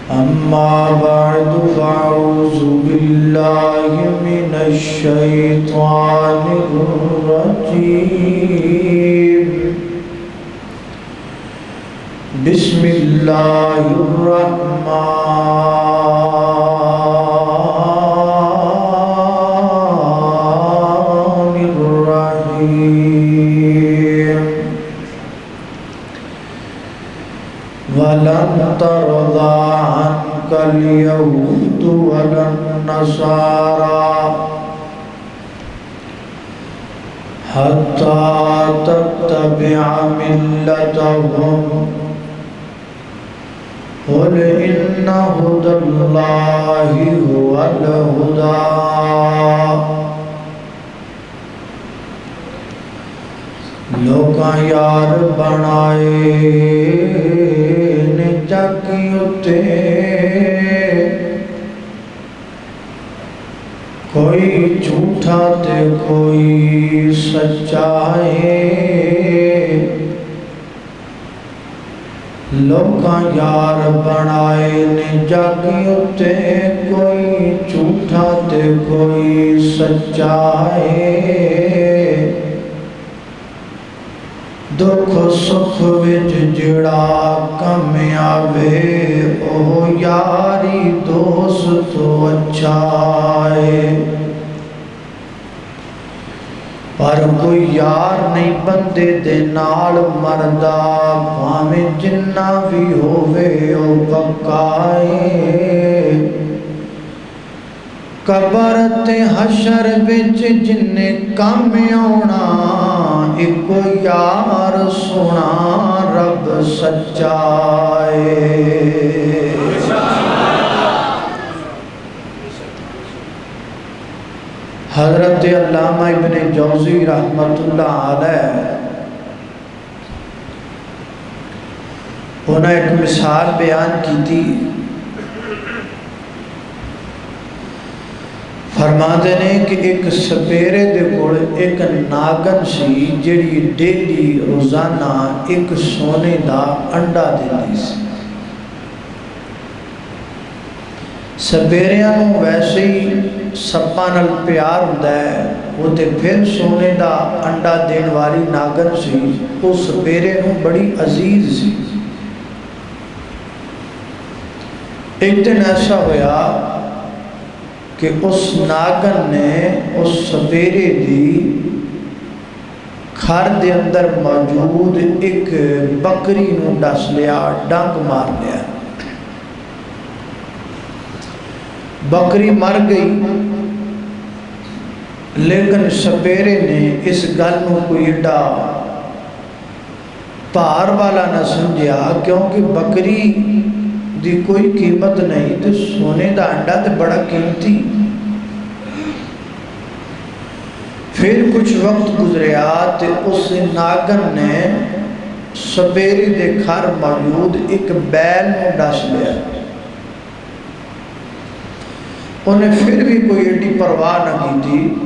أما بعد فأعوذ بالله من الشيطان الرجيم بسم الله الرحمن الرحيم ولن ترضى عنك اليهود ولا النصارى حتى تتبع ملتهم قل إن هدى الله هو الهدى لوکاں یار بنائے نے جاکی اتے کوئی جھوٹا تے کوئی سچا ہے لوکاں یار بنائے نے جاکی اتے کوئی جھوٹا تے کوئی سچا ہے دکھ سکھ وچ جڑا کم آوے او یاری دوست تو اچھا ہے پر کوئی یار نہیں بندے دے نال مردا بھاویں جنہ بھی ہووے او پکا ہے قبر تے حشر وچ جنے کم آونا ایک یار سونا رب سچا ہے حضرت علامہ ابن جوزی رحمت اللہ علیہ انہیں ایک مثال بیان کی تھی فرماتے نے کہ ایک سپیرے دے کول ایک ناگن سی جڑی ڈیلی روزانہ ایک سونے دا انڈا دیتی سی سپیریاں نوں ویسے ہی سپاں نال پیار ہوندا ہے وہ تے پھر سونے دا انڈا دین والی ناگن سی وہ سپیرے نوں بڑی عزیز سی ایک دن ایسا ہویا کہ اس ناگن نے اس سپیرے دی گھر دے اندر موجود ایک بکری نوں ڈس لیا ڈنگ مار لیا بکری مر گئی لیکن سپیرے نے اس گل نوں کوئی ایڈا بھار والا نہ سمجھیا کیونکہ بکری دی کوئی قیمت نہیں تو سونے دا انڈا تے بڑا قیمتی پھر کچھ وقت گزریا تے اس ناگن نے سپیرے دے گھر موجود ایک بیل نوں ڈس لیا انہیں پھر بھی کوئی ایڈی پرواہ نہ کی تھی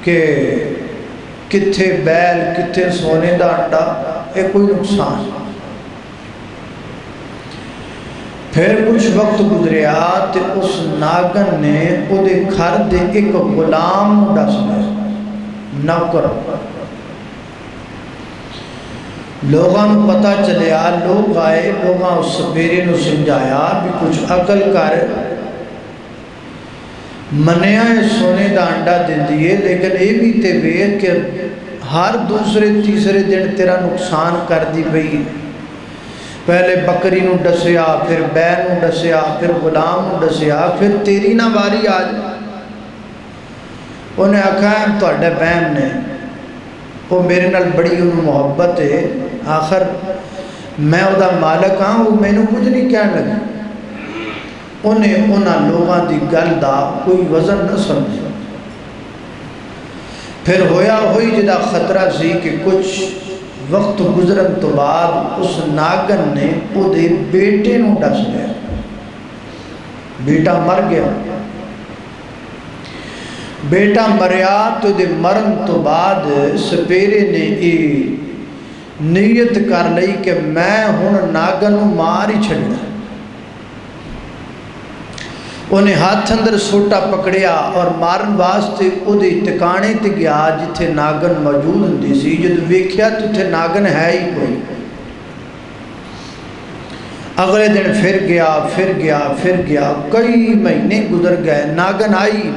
کہ کتھے بیل کتھے سونے دا انڈا یہ کوئی نقصان پھر کچھ وقت گزریا تے اس ناگن نے او دے گھر دے ایک غلام ڈس لیا نوکر لوگاں نوں پتہ چلیا لوگ آئے لوگاں اس سپیرے نوں سمجھایا بھی کچھ عقل کر منیا سونے دا انڈا دے دیئے لیکن یہ بھی تے ویکھ کہ ہر دوسرے تیسرے دن تیرا نقصان کر دی بئی پہلے بکری نوں ڈسیا پھر بیل نوں ڈسیا پھر غلام نوں ڈسیا پھر تیری نہ واری آ جائے انہیں آکھا ہے تواڈے بہن نے وہ میرے نال بڑی انہوں محبت ہے آخر میں او دا مالک ہاں وہ میں نوں کچھ نہیں کہنے لگا انہیں انہاں لوگاں دی گل دا کوئی وزن نہ سمجھا پھر ہویا ہوئی جدا خطرہ سی کہ کچھ وقت گزرن تو بعد اس ناگن نے او دے بیٹے نوں ڈس لیا بیٹا مر گیا بیٹا مریا تو دے مرن تو بعد سپیرے نے نیت کر لئی کہ میں ہن ناگن نوں مار ہی چھڑنا انہیں ہاتھ اندر سوٹا پکڑیا اور مارن واسطے وہ ٹکانے تے گیا جتھے ناگن موجود ہوندی سی. جدوں ویکھیا تو اتھے ناگن ہے ہی کوئی. اگلے دن پھر گیا کئی مہینے گزر گئے, ناگن آئی.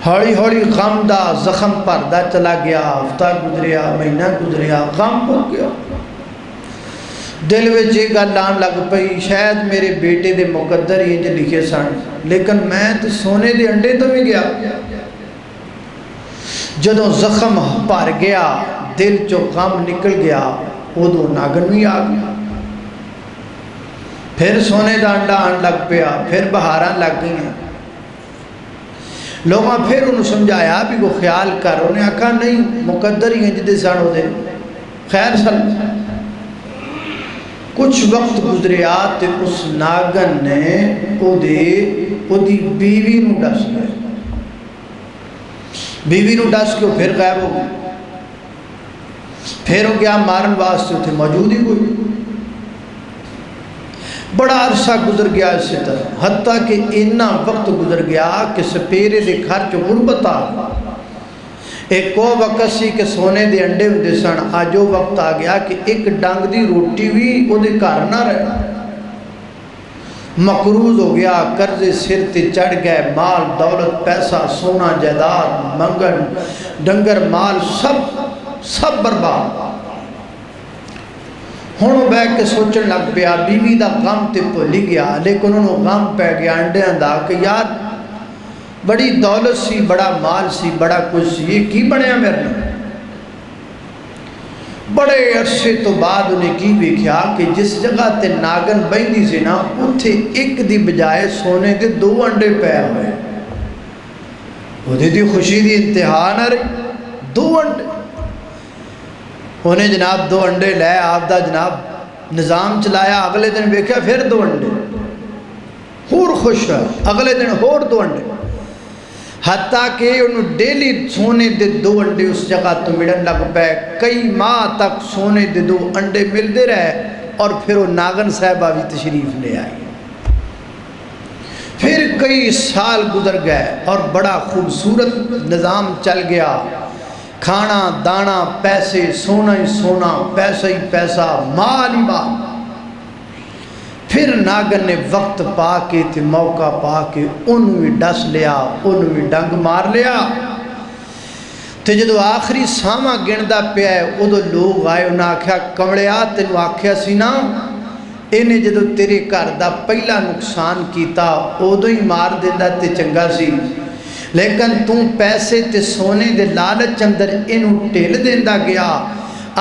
ہولی ہولی غم دا زخم پردا چلا گیا. ہفتہ گزریا, مہینہ گزریا, غم ہو گیا. دل وچ یہ گل آن لگ پئی شاید میرے بیٹے دے مقدر انج لکھے سن, لیکن میں تو سونے دے انڈے تو بھی گیا. جدوں زخم بھر گیا, دل چو غم نکل گیا, ادو ناگن بھی آ گیا. پھر سونے دا انڈا آن لگ پیا, پھر بہاراں لگ گئیں. لوگاں پھر انہوں سمجھایا بھی وہ خیال کر. انہیں آکھا نہیں مقدر ہی انج دے سن دے. خیر سل کچھ وقت گزریا تے اس ناگن نے او دی بیوی نو ڈس گئے. بیوی نو ڈس کے پھر غائب ہو گئی. پھر ہو گیا مارن واسطے اتنے موجود ہی کوئی. بڑا عرصہ گزر گیا اسی طرح, حتیٰ کہ اتنا وقت گزر گیا کہ سپیرے دے گھر چ غربت آ گئی. ایک وہ وقت سی کہ سونے دے انڈے ہوندے سن, آج وہ وقت آ گیا کہ ایک ڈنگ دی روٹی بھی وہ دے گھر نہ رہا. مقروض ہو گیا, قرضے سر تے چڑھ گئے, مال دولت پیسہ سونا جائیداد منگن ڈنگر مال سب برباد. ہن وہ بیٹھ کے سوچن لگ پیا. بیوی دا غم تے بھول ہی گیا, لیکن انہوں غم پہ گیا انڈیاں دا کہ یار بڑی دولت سی, بڑا مال سی, بڑا کچھ سی, یہ کی بنیا میرے نے. بڑے عرصے تو بعد انہیں کی ویکھیا کہ جس جگہ تے ناگن بہندی سی نا, اتھے ایک دی بجائے سونے دے 2 انڈے پے ہوئے. وہ دی خوشی دی انتہا نہ رہی. 2 انڈے انہیں جناب 2 انڈے لے آپ دا جناب نظام چلایا. اگلے دن ویکھیا پھر 2 انڈے, ہور خوش ہے. اگلے دن ہور 2 انڈے, حتیٰ کہ انہوں ڈیلی سونے دے 2 انڈے اس جگہ تو ملن لگ پے. کئی ماہ تک سونے دے 2 انڈے ملتے رہے, اور پھر وہ ناگن صاحبہ بھی تشریف لے آئی. پھر کئی سال گزر گئے اور بڑا خوبصورت نظام چل گیا. کھانا دانا پیسے, سونا ہی سونا, پیسہ ہی پیسہ, مال ہی مال. پھر ناگن نے وقت پا کے تے موقع پا کے انہوں بھی ڈس لیا, انہوں بھی ڈنگ مار لیا. تے جدو آخری ساما گندا پیا ہے ادو لوگ آئے, انہوں نے آکھیا کمڑیا تینوں آکھیا سی نا انہیں جدو تیرے گھر دا پہلا نقصان کیتا ادو ہی مار دیندا تے چنگا سی, لیکن تم پیسے تے سونے دے لالچ اندر انہوں ٹھل دیندا گیا.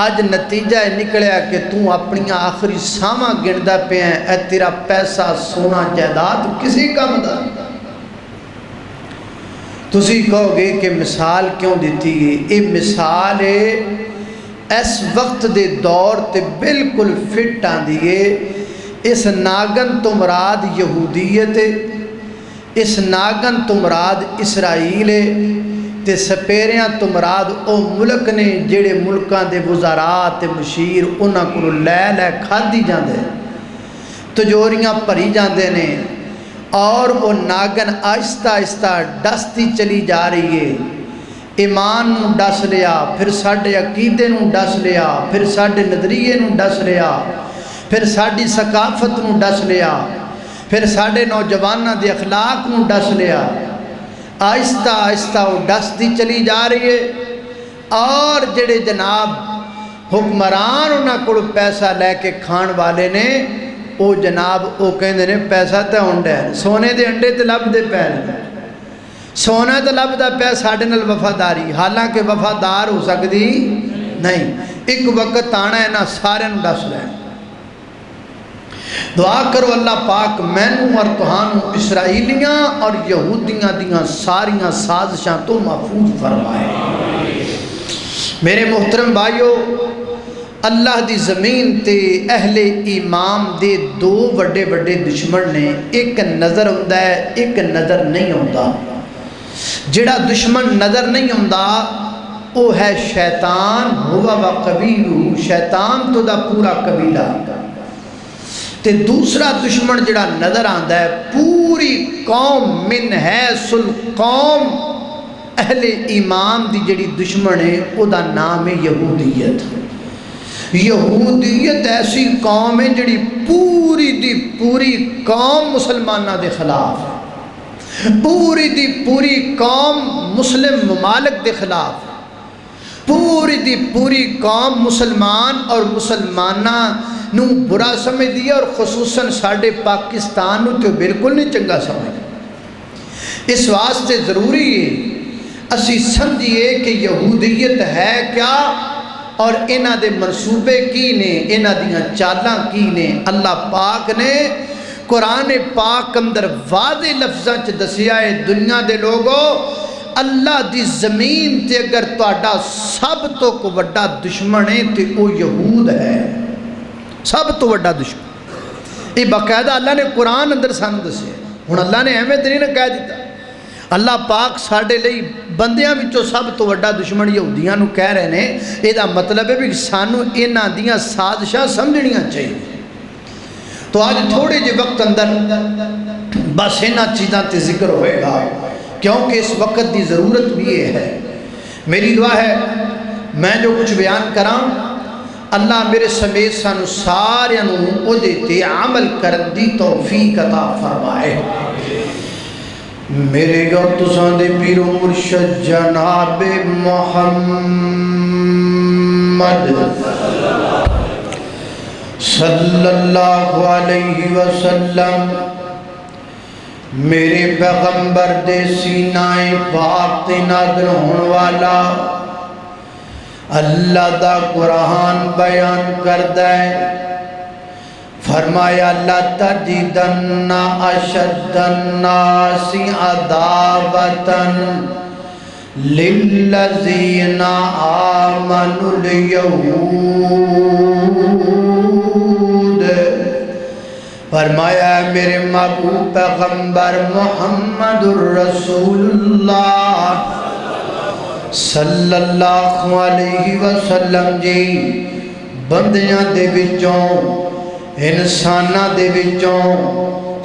آج نتیجہ نکلیا کہ تو اپنی آخری ساما گندا پہ ہیں, اے تیرا پیسہ سونا جائیداد کسی کام دا. تسی کہو گے کہ مثال کیوں دیتی ہے؟ یہ مثال ہے اس وقت دے دور تے بالکل فٹ آن دیئے. اس ناگن تو مراد یہودیت ہے, اس ناگن تو مراد اسرائیل ہے, تے سپیریاں تو مراد او ملک نے جڑے ملکاں دے وزارات تے مشیر انہاں کو لے کھادی جاندے, تجوریاں بھری جاندے نے, اور وہ ناگن آہستہ آہستہ ڈستی چلی جا رہی ہے. ایمان نو ڈس لیا, پھر ساڈے عقیدے نو ڈس لیا, پھر ساڈے نظریے نو ڈس لیا, پھر ساڈی ثقافت نو ڈس لیا, پھر ساڈے نوجواناں دے اخلاق نو ڈس لیا. آہستہ آہستہ وہ ڈستی چلی جا رہی ہے. اور جڑے جناب حکمران انہاں کو پیسہ لے کے کھان والے نے, وہ جناب وہ کہندے نے پیسہ تے ہوندا ہے, سونے دے انڈے تے لب دے پے, سونا تے لب دا پے ساڈے نال وفاداری, حالانکہ وفادار ہو سکتی نہیں. ایک وقت آنا ہے نا سارے نو ڈس لے. دعا کرو اللہ پاک مینوں اور تہانوں اسرائیلیاں اور یہودیاں دیاں ساریاں سازشاں تو محفوظ فرمائے. میرے محترم بھائیو, اللہ دی زمین تے اہل ایمان دے 2 بڑے بڑے دشمن نے. ایک نظر ہوندا ہے, ایک نظر نہیں ہوندا. جڑا دشمن نظر نہیں ہوندا وہ ہے شیطان, ہوا و قبیلہ, شیطان تو دا پورا قبیلہ. تے دوسرا دشمن جڑا نظر آندا ہے پوری قوم من حیث القوم اہل ایمان دی جڑی دشمن ہے او دا نام ہے یہودیت۔ یہودیت ایسی قوم ہے جڑی پوری دی پوری قوم مسلمانہ دے خلاف ہے، پوری دی پوری قوم مسلم ممالک دے خلاف ہے، پوری دی پوری قوم مسلمان اور مسلمانہ نو برا سمجھ دیا، اور خصوصاً ساڑھے پاکستان نو تو بالکل نہیں چنگا سمجھ۔ اس واسطے ضروری ہے اسی سمجھئے کہ یہودیت ہے کیا اور انہ دے منصوبے کی نے، انہ دیاں چالاں کی نے۔ اللہ پاک نے قرآن پاک اندر واضح لفظاں چ دسیا ہے دنیا دے لوگوں اللہ دی زمین تے اگر تہاڈا سب تو کو بڑا دشمن ہے تے او یہود ہے، سب تو بڑا دشمن۔ یہ باقاعدہ اللہ نے قرآن اندر سانو دسیا، ہن اللہ نے احمد نہیں نہ کہہ دیتا، اللہ پاک ساڑھے لئی بندیاں وچوں سب تو بڑا دشمن یہودیاں نو کہہ رہے ہیں۔ یہ دا مطلب ہے کہ سانو انہاں دیاں سازشاں سمجھنیاں چاہیے۔ تو آج تھوڑے جے وقت اندر بس انہاں چیزاں تے ذکر ہوئے گا کیونکہ اس وقت دی ضرورت بھی یہ ہے۔ میری دعا ہے میں جو کچھ بیان کراں اللہ میرے سمیت سانو سارے نو او دے تے عمل کرن دی توفیق عطا فرمائے۔ میرے گھر تساں دے پیر و مرشد جناب محمد صلی اللہ علیہ وسلم میرے پیغمبر دے سینہ پاک تے نازل ہون والا اللہ دا قرآن بیان کردہ ہے۔ فرمایا لَتَجِدَنَّ أَشَدَّ النَّاسِ عَدَاوَةً لِلَّذِينَ آمَنُوا الْيَهُودَ۔ فرمایا میرے محبوب پیغمبر محمد الرسول اللہ صلی اللہ علیہ وسلم جی بندیاں دے وچوں انسانہ دے وچوں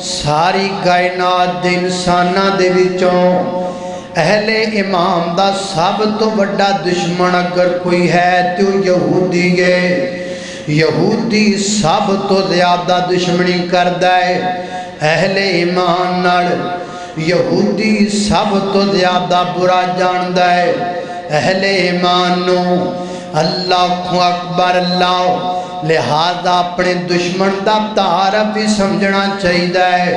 ساری کائنات دے انسانہ دے وچوں اہل امام دا سب تو بڑا دشمن اگر کوئی ہے تو یہودی ہے۔ یہودی سب تو زیادہ دشمنی کردہ ہے اہل ایمان نال، یہودی سب تو زیادہ برا جاندہ ہے اہل ایمان نو۔ اللہ اکبر اللہ، لہذا اپنے دشمن دا تعارف بھی سمجھنا چاہیے،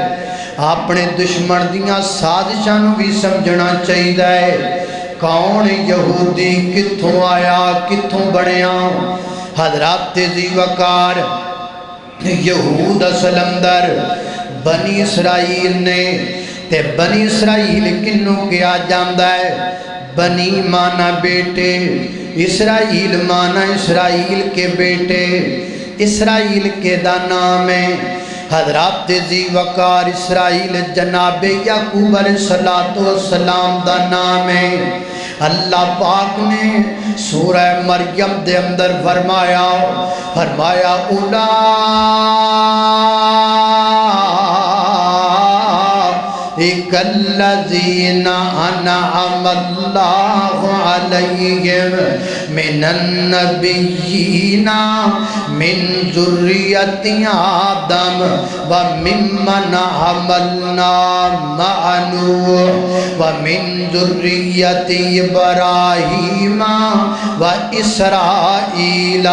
اپنے دشمن دیاں سازشاں نو بھی سمجھنا چاہیے۔ کون یہودی کتھوں آیا کتھوں بنیا؟ حضرات ذی وقار یہود اصل اندر بنی اسرائیل نے، تے بنی اسرائیل کنوں کیا جاندہ ہے؟ بنی مانا بیٹے، اسرائیل مانا اسرائیل کے بیٹے، اسرائیل کے دا نام ہے حضرات ذی وقار اسرائیل جناب یعقوب علیہ السلام دا نام ہے۔ اللہ پاک نے سورہ مریم دے اندر فرمایا اولئک الذین انعم اللہ علیہم من النبیین من ذریۃ آدم وممن حملنا مع نوح ومن ذریۃ ابراہیم واسرائیل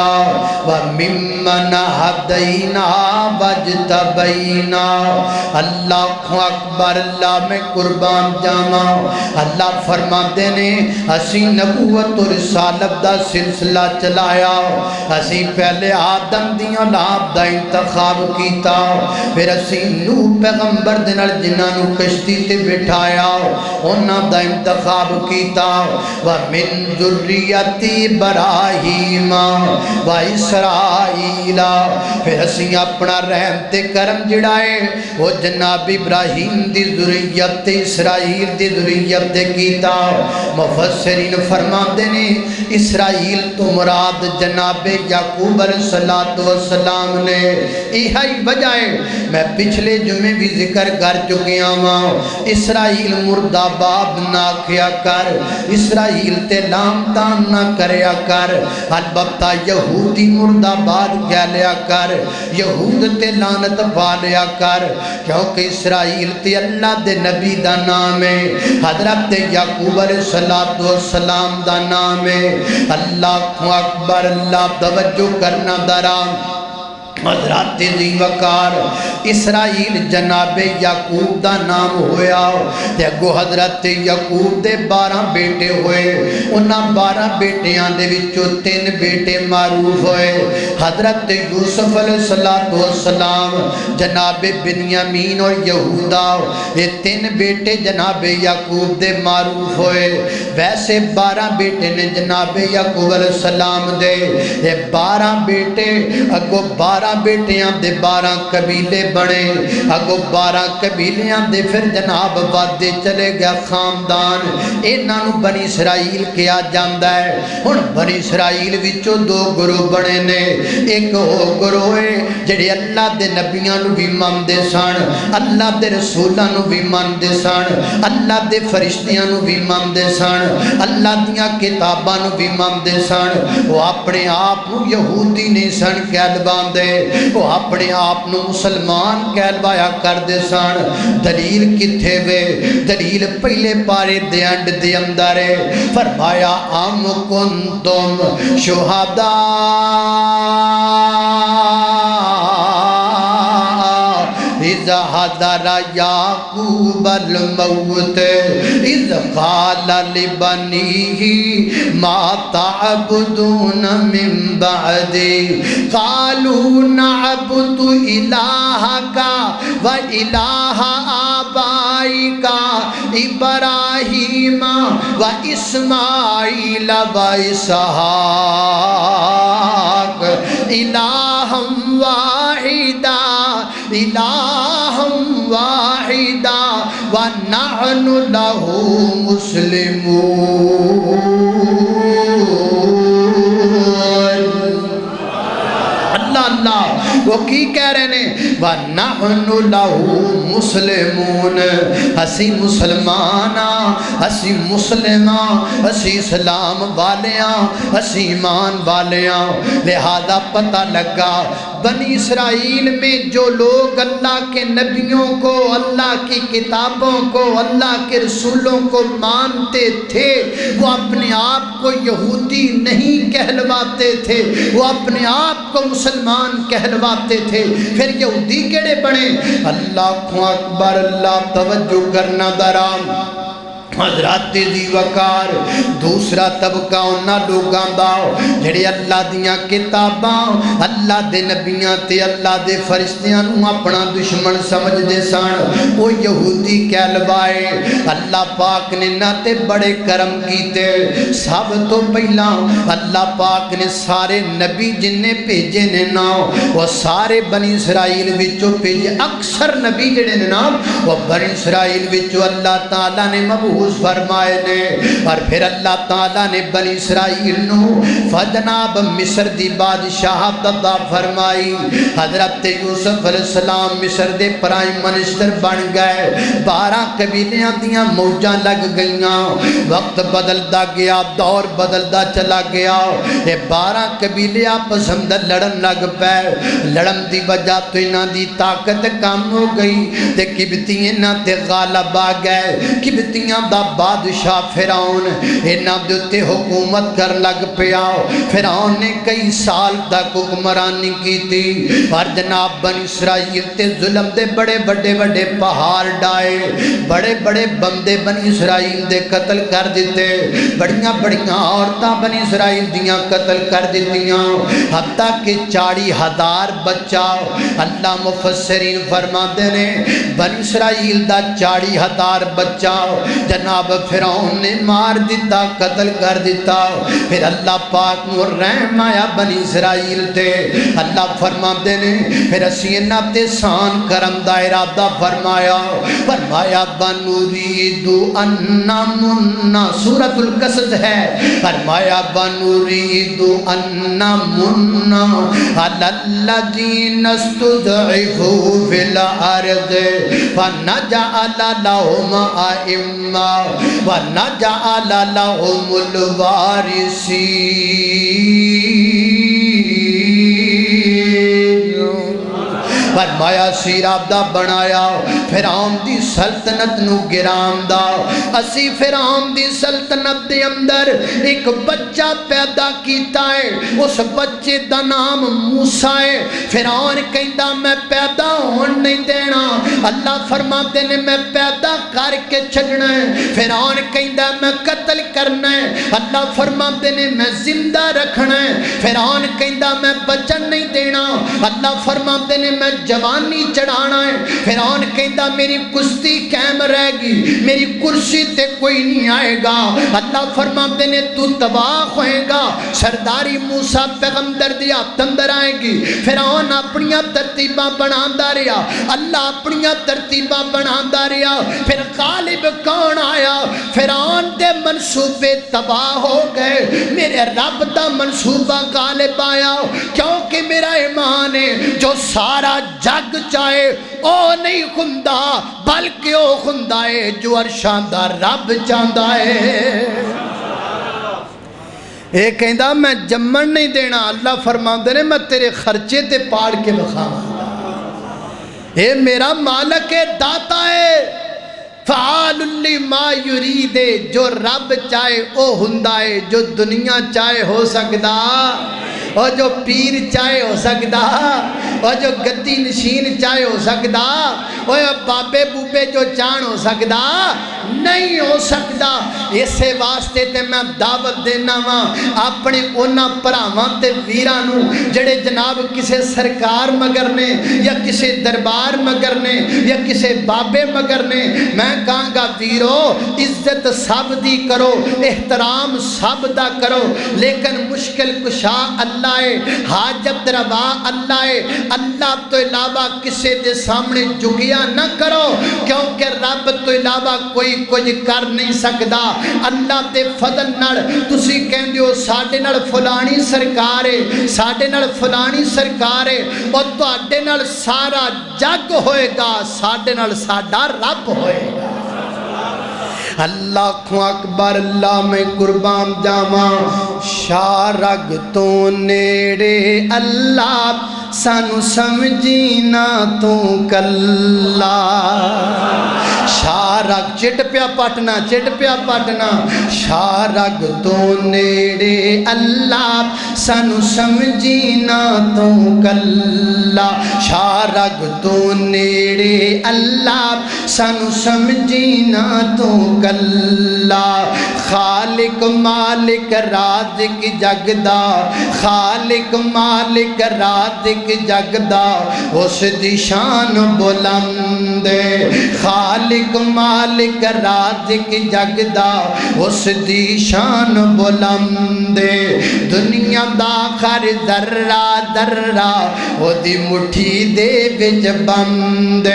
وممن ہدینا واجتبینا۔ اللہ اکبر، اللہ میں قربان جاواں۔ اللہ فرماتے نے اسی نبوت اور رسالت دا سلسلہ چلایا، اسی پہلے آدم دی اولاد دا انتخاب کیتا، پھر اسی نوح پیغمبر دے نال جنہاں نو کشتی تے بٹھایا انہاں دا انتخاب کیتا، ومن ذریۃ ابراہیم و اسرائیل، پھر اسی اپنا رحم تے کرم جڑا ہے وہ جناب ابراہیم دی ذریت ذریت اسرائیل دی ذریت دے کیتا مفسرین فرماندے نے اسرائیل تو مراد جناب یعقوب علیہ السلام نے یہی وجہ ہے میں پچھلے جمعے بھی ذکر کر چکیا ہاں اسرائیل مردہ باد نہ کیا کر اسرائیل تے لامتان نہ کریا کر البتہ یہودی مردہ باد کیا لیا کر یہود تے لانت پا لیا کر کیونکہ اسرائیل تے اللہ دے نبی دا نام ہے حضرت یعقوب علیہ السلام دا نام ہے اللہ اکبر اللہ توجہ کرنا درام حضرت ذی وقار اسرائیل جناب یعقوب دا نام ہویا تے اگو حضرت یعقوب دے 12 بیٹے ہوئے انہاں 12 بیٹیاں دے وچوں 3 بیٹے معروف ہوئے حضرت یوسف علیہ السلام جناب بنیامین اور یہودا یہ 3 بیٹے جناب یعقوب دے معروف ہوئے ویسے 12 بیٹے نے جناب یعقوب علیہ السلام دے یہ 12 بیٹے اگو 12 بیٹیاں دے 12 قبیلے بنے اگو 12 قبیلیاں دے پھر جناب وادے چلے گیا خاندان انہاں نوں بنی اسرائیل کیا جاندا ہے ہن بنی اسرائیل وچوں 2 گروہ بنے نے ایک او گروہ ہے جڑے اللہ دے نبیاں نوں بھی مندے سن اللہ دے رسولاں نوں بھی مندے سن اللہ دے فرشتیاں نوں بھی مندے سن اللہ دیاں کتاباں نوں بھی مندے سن وہ اپنے آپ یہودی نہیں سن کہلواندے وہ اپنے آپ نو مسلمان کہلوایا کر دے سن دلیل کتھے وے دلیل پہلے پارے دے انڈ دے اندر ہے فرمایا ام کنتم شہداء اذ حضر یعقوب الموت اذ قال لبنیہ ما تعبدون من بعدی قالوا نعبد الہک و الہ آبائک ابراہیم و اسماعیل و اسحاق الہا واحدا الہا واحدا ونحن له مسلمون اللہ وہ کی کہہ رہے ہیں وَنَحْنُ لَهُ مُسْلِمُونَ ہسی مسلماناں ہسی مسلماں ہسی اسلام والیاں ہسی ایمان والیاں لہذا پتہ لگا بنی اسرائیل میں جو لوگ اللہ کے نبیوں کو اللہ کی کتابوں کو اللہ کے رسولوں کو مانتے تھے وہ اپنے آپ کو یہودی نہیں کہلواتے تھے وہ اپنے آپ کو مسلمان کہلواتے تھے پھر یہودی کیڑے بنے اللہ اکبر اللہ توجہ کرنا درام حضرت ذی وقار دوسرا طبقہ انہاں لوگاں دا جڑے اللہ دیاں کتاباں اللہ دے نبیاں تے اللہ دے فرشتیاں نوں اپنا دشمن سمجھ دے سن وہ یہودی کہلوائے اللہ پاک نے نہ تے بڑے کرم کیتے سب تو پہلا اللہ پاک نے سارے نبی جن نے بھیجے نے نا وہ سارے بنی اسرائیل وچوں بھیجے اکثر نبی جڑے نے نا وہ بنی اسرائیل وچوں اللہ تعالیٰ نے مبعوث فرمائے نے اور پھر اللہ تعالیٰ نے بنی اسرائیل نو فجناب مصر دی بادشاہت عطا فرمائی حضرت یوسف علیہ السلام مصر دے پرائم منسٹر بن گئے 12 قبیلیاں دیاں موجاں لگ گئیاں وقت بدلدا گیا دور بدلدا چلا گیا یہ 12 قبیلے آپس اندر لڑن لگ پے لڑن دی وجہ تو انہاں دی طاقت کم ہو گئی تے قبطی انہاں تے غالب آ گئے قبطیاں دا بادشاہ فرعون انہاں دے تے حکومت کر لگ پیا فرعون نے کئی سال تک حکمرانی کی تھی اور جناب بنی اسرائیل تے ظلم دے بڑے بڑے بڑے پہاڑ ڈائے بڑے بڑے بندے بنی اسرائیل دے قتل کر دیتے بڑیاں بڑیاں عورتاں بنی اسرائیل دیاں قتل کر دیتیاں حتیٰ کہ 40,000 بچہ اللہ مفسرین فرماتے نے بنی اسرائیل دا 40,000 بچہ جناب فرعون نے مار دیتا قتل کر دیتا پھر اللہ پاک نو رحم آیا بنی اسرائیل تے اللہ فرما دے نے پھر اسی انہاں تے سان کرم دا ارادہ فرمایا بنوریدو انمنا سورۃ القصص ہے فرمایا بنوریدو انمنا علی الذین استضعفوا فی الارض فنجعل لهم ائمہ ونجعل لهم الوارثین فرمایا سیراب دا بنایا فرعون دی سلطنت نو گرام دا اسی فرعون دی سلطنت دے اندر ایک بچہ پیدا کیتا ہے اس بچے دا نام موسیٰ ہے فرعون کہندا میں پیدا ہون نہیں دینا اللہ فرماتے نے میں پیدا کر کے چھڑنا ہے فرعون کہندا میں قتل کرنا ہے اللہ فرماتے نے میں زندہ رکھنا ہے فرعون کہندا میں بچن نہیں دینا اللہ فرماتے نے میں جوانی چڑھانا ہے فرعون کہندا میری کشتی قائم رہے گی میری کرسی تے کوئی نہیں آئے گا اللہ فرماتے نے تو تباہ ہوئے گا سرداری موسیٰ پیغمبر دیا تندر آئے گی فرعون اپنیاں ترتیبہ بناندہ رہا اللہ اپنیاں ترتیبہ بناندہ رہا پھر غالب کون آیا فرعون دے منصوبے تباہ ہو گئے میرے رب دا منصوبہ غالب آیا کیونکہ میرا ایمان ہے جو سارا جگ چاہے او نہیں خندہ بلکہ او خندہ ہے جو عرشاں دا رب چاہندہ ہے اے کہندہ میں جمن نہیں دینا اللہ فرماندے نے میں تیرے خرچے تے پاڑ کے بخاواں اے میرا مالک داتا ہے فعال لما یرید جو رب چاہے او ہندہ ہے جو دنیا چاہے ہو سکتا اور جو پیر چاہے ہو سکتا اور جو گدی نشین چاہے ہو سکتا اور بابے بوبے جو چان ہو سکتا نہیں ہو سکتا اسے واسطے تے میں دعوت دینا ماں اپنے اونا پراواں تے ویرانوں جڑے جناب کسے سرکار مگر نے یا کسے دربار مگر نے یا کسے بابے مگر نے میں کہاں گا ویرو عزت سب دی کرو احترام سب دا کرو لیکن مشکل کشا اللہ ہے حاجت روا اللہ ہے اللہ تو علاوہ کسے دے سامنے جھکیا نہ کرو کیونکہ رب تو علاوہ کوئی کچھ کر نہیں سکتا اللہ دے فضل نال تسی کہندے ہو ساڈے نال فلانی سرکار ہے ساڈے نال فلانی سرکار ہے اور تواڈے نال سارا جگ ہوئے گا ساڈے نال ساڈا رب ہوئے گا اللہ کو اکبر اللہ میں قربان جاواں شارگ تو نیڑے اللہ سانو سمجھینا تو کلا شارگ چٹ پیا پٹنا شارگ تو نیڑے اللہ سانو سمجھینا تو کلا شارگ تو نیڑے اللہ سانو سمجھینا تو کلا خالق مالک رازق جگدا خالق مالک رازق جگدا اس دی شان بلند خالق مالک رازق جگدا اس دی شان بلند دنیا دا خر ذرہ ذرہ او دی مٹھی دے وچ بند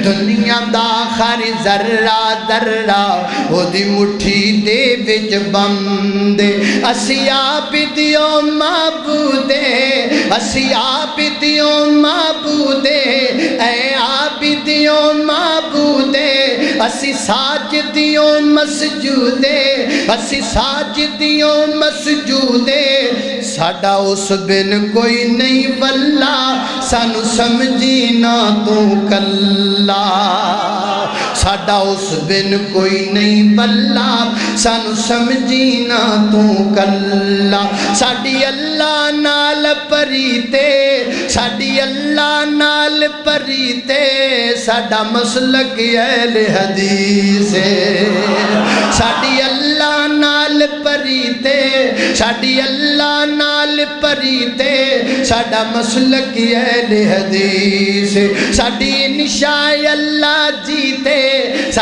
دنیا دا خر ذرہ ذرہ او دی مٹھی دے وچ بند اسی آپ دیو معبودے اسی آپ دیو معبودے اے آپ دیو معبودے اسی ساجدیو مسجودے اسی ساجدیو مسجودے ساڈا اس بن کوئی نہیں واللہ سانو سمجھینا تو کلا ساڈا اس بن کوئی نہیں واللہ سانو سمجھینا تو کلا ساڈی اللہ نال پریتے ساڈی اللہ نال پریتے ساڈا مسلک اہل حدیث ساڈی اللہ نال پریتے ساڈی اللہ نال پریتے ساڈا مسلک اہل حدیث ساڈی نشاء اللہ جیتے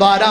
12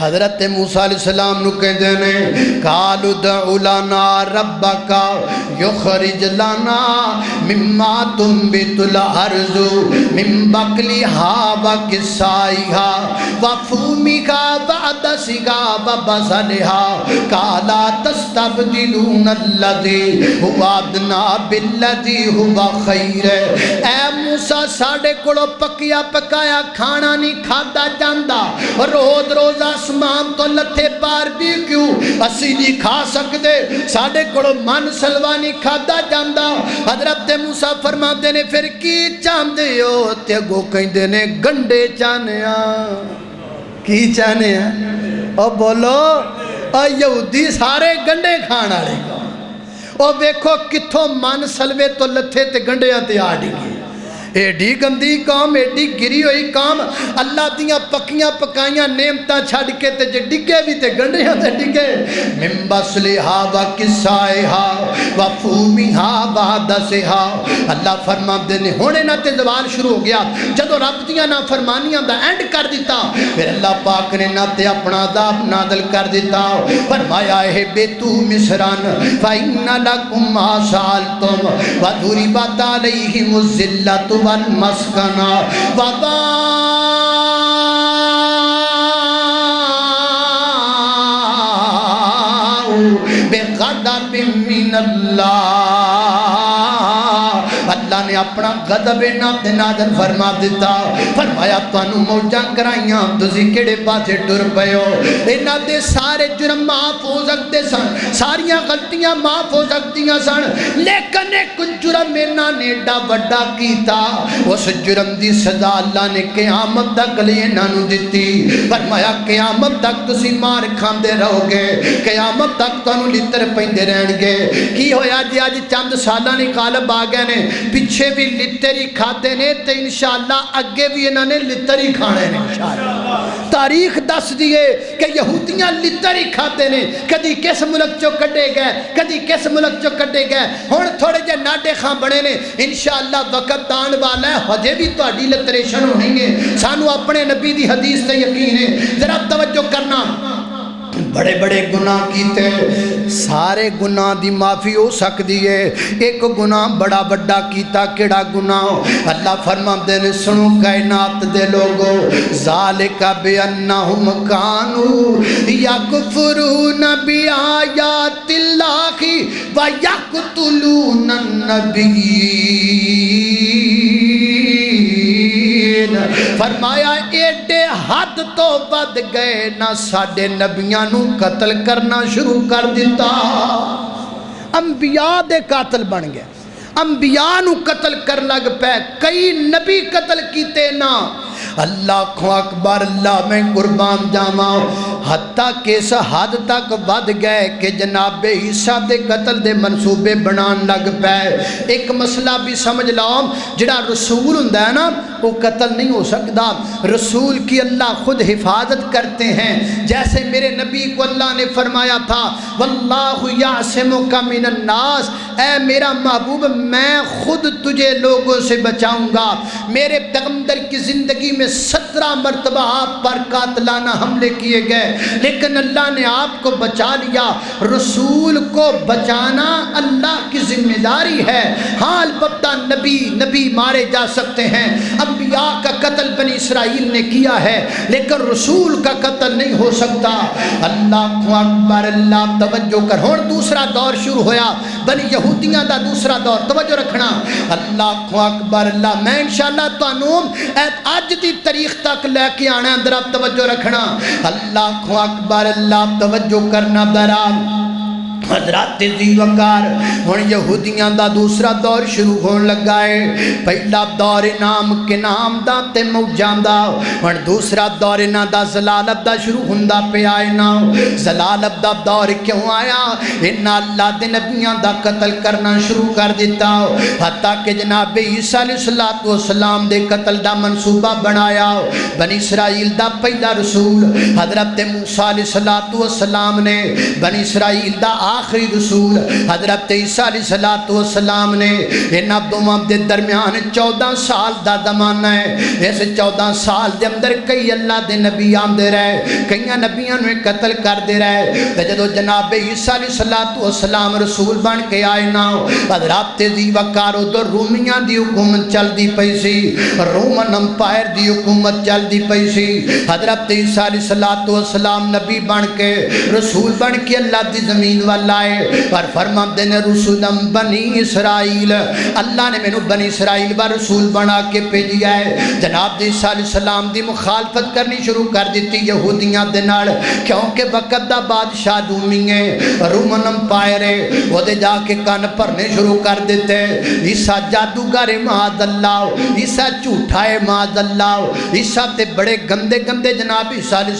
حضرت موسیٰ علیہ السلام نو کہندے نے قالوا ادع لنا ربک یخرج لنا مما تنبت الارض من بقلها وقثائها وفومها وعدسها وبصلها قال تستبدلون الذي هو ادنى بالذي هو خیر۔ اے موسیٰ ساڑے کڑو پکیا پکایا کھانا نہیں کھادا جاندہ، روز روز آسمان تو لتھے باربیکیو اسی نہیں کھا سکتے، ساڑے کڑو من سلوا نہیں کھادا جاندہ۔ حضرت موسیٰ فرماتے نے پھر کی چاندے ہو؟ تے گو کہندے نے گنڈے چانے کی چانے او بولو او یہودی سارے گنڈے کھانا لے گا، او بیکھو کتھوں من سلوے تو لتھے تے گنڈیاں تے آڑی گئے۔ ایڈی گندی قوم، ایڈی گری ہوئی قوم، اللہ دیاں پکیاں پکائیاں نعمتاں چھڑ کے تے جے ڈگے بھی تے گنڈیاں تے ڈگے۔ من بصلہا وقثائہا وفومہا وعدسہا، اللہ فرماندے نے ہونے نہ تے زوال شروع ہو گیا، جدو رب دیاں نا فرمانیاں دا اینڈ کر دیتا، پھر اللہ پاک نے نہ تے اپنا عذاب نازل کر دیتا، فرمایا ہے بیتو مصران فَإِنَّ لَكُمْ مَا سَأَلْتُمْ وَضُرِبَتْ عَلَيْهِمُ الذِّلَّةُ والمسکنہ وباؤوا بغضب من اللہ، اللہ نے اپنا غضب نازل فرما دیتا، فرمایا تانوں موجاں کرائیاں تسی کیڑے پاسے ٹر پئے ہو، انہاں دے سارے جرم معاف ہو سکتے سن، ساریاں غلطیاں معاف ہو سکتیاں سن، لیکن ایک جرم انہاں نے ایڈا بڑا کیتا، اس جرم دی سزا اللہ نے قیامت تک لے انہاں نوں دتی، فرمایا قیامت تک تسی مار کھاندے رہو گے، قیامت تک تانوں لتر پیندے رہن گے۔ کی ہویا جی اج چند سالاں نے غالب آ گئے نے، پیچھے بھی لتر ہی کھاتے نے تے انشاءاللہ اگے بھی انہوں نے لتر ہی کھانے نے انشاءاللہ۔ تاریخ دس دیئے کہ یہودیاں لتر ہی کھاتے نے، کدی کس ملک چو کٹے گئے، کدی کس ملک چو کٹے گئے، ہون تھوڑے جے ناڈے خاں بڑے نے، انشاءاللہ وقت آن والا ہے، ہجے بھی تو اڈی لتریشن ہونیں گے، سانو اپنے نبی دی حدیث سے یقین ہے، ذرا توجہ کرنا، بڑے بڑے گناہ کیتے، سارے گناہ دی معافی ہو سکتی ہے، ایک گناہ بڑا بڑا کیتا، کیڑا گناہ؟ اللہ فرماتے ہیں سنو کائنات دے لوگو، ذالک بِأَنَّهُمْ كَانُوا يَكْفُرُونَ بِآيَاتِ اللَّهِ وَيَقْتُلُونَ النَّبِيِّينَ، فرمایا ایڈے حد تو ود گئے نہ ساڑے نبیاں نو قتل کرنا شروع کر دیتا، انبیاء دے قاتل بن گئے، انبیاء نو قتل کر لگ پہ، کئی نبی قتل کیتے نا، اللہ کو اکبر، اللہ میں قربان جاواں، حتیٰ کہ اس حد تک ود گئے کہ جناب عیسیٰ دے قتل دے منصوبے بنان لگ پائے۔ ایک مسئلہ بھی سمجھ لاؤ، جڑا رسول ہوندہ ہے نا وہ قتل نہیں ہو سکتا، رسول کی اللہ خود حفاظت کرتے ہیں، جیسے میرے نبی کو اللہ نے فرمایا تھا واللہ یعصمک من الناس، اے میرا محبوب میں خود تجھے لوگوں سے بچاؤں گا۔ میرے پیغمبر کی زندگی میں 17 مرتبہ آپ پر قاتلانہ حملے کیے گئے، لیکن اللہ نے آپ کو بچا لیا۔ رسول کو بچانا اللہ کی ذمہ داری ہے، ہاں البتہ نبی مارے جا سکتے ہیں، انبیاء کا قتل بنی اسرائیل نے کیا ہے لیکن رسول کا قتل نہیں ہو سکتا۔ اللہ اکبر، اللہ توجہ کر، ہون دوسرا دور شروع ہویا، بنی یہودیاں دا دوسرا دور، توجہ رکھنا، اللہ اکبر، اللہ میں انشاءاللہ تو انہوں آج دی تاریخ تک لے کے آنا اندر آپ توجہ رکھنا، اللہ اکبر، اللہ توجہ کرنا درام حضرات ذی وقار، ہون یہودیاں دا دوسرا دور شروع ہون لگا ہے، پہلا دور نام کے نام دا تے موجان دا، ہون دوسرا دور نا دا زلالت دا شروع ہوندا پہ آئے نا۔ زلالت دا دور کیوں آیا؟ انہا اللہ دے نبیاں دا قتل کرنا شروع کر دیتا، حتیٰ کہ جناب عیسیٰ علیہ السلام دے قتل دا منصوبہ بنایا۔ بنی اسرائیل دا پہلا رسول حضرت موسیٰ علیہ السلام نے بنی اسرائیل دا آخری رسول حضرت عیسیٰ علیہ السلام نے انہاں دوواں دے درمیان 14 سال دا زمانہ ہے۔ اس 14 سال دے اندر کئی اللہ دے نبی آندے رہے، کئی نبیاں نے قتل کر دے رہے، تے جدو جناب عیسیٰ علیہ السلام رسول بن کے آئے نا، حضرت ذی وقار ادھر رومیاں دی حکومت چل دی پئی سی، رومن امپائر دی حکومت چل دی پئی سی۔ حضرت عیسیٰ علیہ السلام نبی بن کے رسول بن کے اللہ دی زمین والا ہے، پر فرماندے نے رسولم بنی اسرائیل، اللہ نے مینوں بنی اسرائیل با رسول بنا کے بھیجیا ہے۔ جناب عیسیٰ علیہ السلام دی مخالفت کرنی شروع کر دیتی یہودیاں دے نال، کیونکہ وقت دا بادشاہ رومی ہے، رومن امپائر ہے، وہ دے جا کے کان پرنے شروع کر دیتے۔ عیسیٰ جادوگر معاذ اللہ، عیسیٰ جھوٹا ہے معاذ اللہ، عیسیٰ تے بڑے گندے گندے جناب عیسیٰ علیہ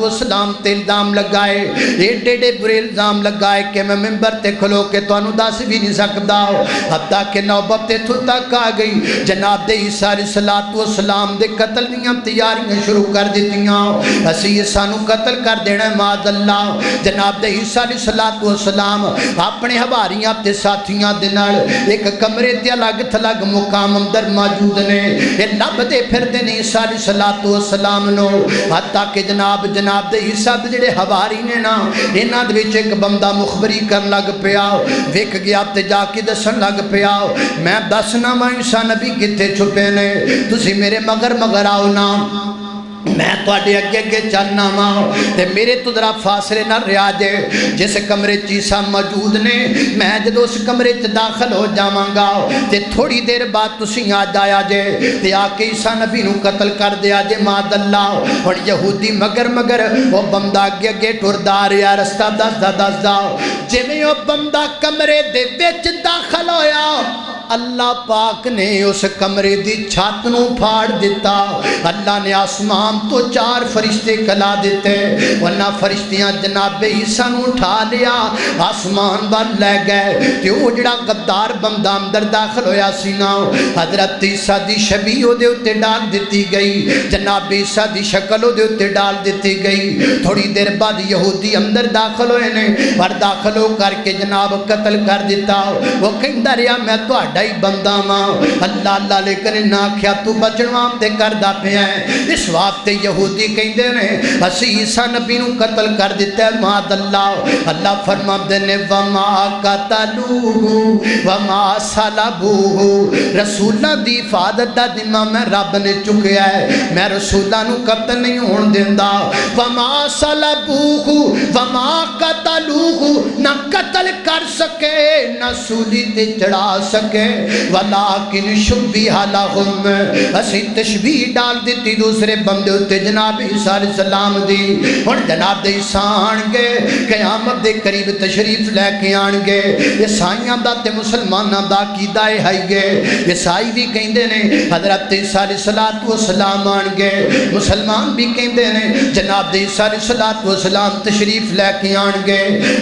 السلام تے الزام لگائے، ایڈے ایڈے برے الزام لگائے کہ میں ممبر تے کھلو کے تانوں دس بھی نہیں سکدا، حتیٰ کہ نوبت تے تک آ گئی جناب دے عیسیٰ علیہ السلام دے قتل دیاں تیاریاں شروع کر دیتیاں، اسی سانو قتل کر دینا معاذ اللہ۔ جناب دے عیسیٰ علیہ السلام اپنے حواریاں تے ساتھیاں دے نال ایک کمرے تے الگ تھلگ مقام اندر موجود نے، یہ لب دے پھر دے نے عیسیٰ علیہ السلام نو، حتیٰ کہ جناب دے عیسیٰ دے جڑے حواری نے نا، انہاں دے وچ ایک بندہ مخبری کرن لگ پیا، ویکھ گیا تے جا کے دسن لگ پیا، میں دسنا وا عیسیٰ نبی کتے چھپے نے، تسی میرے مگر آؤ نا، میں تواڈے اگے اگے چلنا وا تے میرے تو ذرا فاصلے نہ رہا جے، جس کمرے چ عیسیٰ موجود نے میں جدو اس کمرے چ داخل ہو جاواں گا تے تھوڑی دیر بعد تسی آ جایا جے تے آ کے عیسیٰ نبی نو قتل کر دیا جے معاذ اللہ۔ ہن یہودی مگر وہ بندہ اگے اگے ٹردا آ رہا رستہ دسدا جویں وہ بندہ کمرے دے وچ داخل ہویا، اللہ پاک نے اس کمرے دی چھت نو پھاڑ دیتا، اللہ نے آسمان تو 4 فرشتے کلا دیتے، ورنہ فرشتیاں جناب عیسیٰ نو اٹھا لیا آسمان بار لے گئے، تے وہ جڑا غدار بندہ اندر داخل ہویا سی نا، حضرت عیسیٰ دی شبیہ دے اتے ڈال دیتی گئی، جناب عیسیٰ دی شکل دے اتے ڈال دیتی گئی۔ تھوڑی دیر بعد یہودی اندر داخل ہوئے نے اور داخل ہو کر کے جناب قتل کر دیتا، وہ کہندا رہیا میں تو ہی بندہ ماں، اللہ لیکن نہ کیا تو بچنوام تے کردہ پہ ہیں۔ اس وقت یہودی کہندے نے اسی عیسیٰ نبی نو قتل کر دیتا ہے معاذ اللہ۔ اللہ فرما دینے وما قتلوہ وما صلبوہ، رسولہ دی حفاظت دا ذمہ میں رب نے چکیا ہے، میں رسولہ نو قتل نہیں ہون دیندہ، وما صلبوہ وما قتلوہ، نہ قتل کر سکے نہ سولی تے چڑھا سکے، ولیکن شبیہ لہم، اسی تشبیہ ڈال دیتی دوسرے بندے ہوتے جناب عیسیٰ علیہ السلام دی۔ اور جناب دے عیسیٰ آنگے قیامت دے قریب تشریف لے کے آنگے، عیسائیاں دا تے مسلماناں دا عقیدہ ہے گے، عیسائی بھی کہندے نے حضرت عیسیٰ علیہ السلام آنگے، مسلمان بھی کہندے نے جناب دے عیسیٰ علیہ السلام تشریف لے کے آنگے۔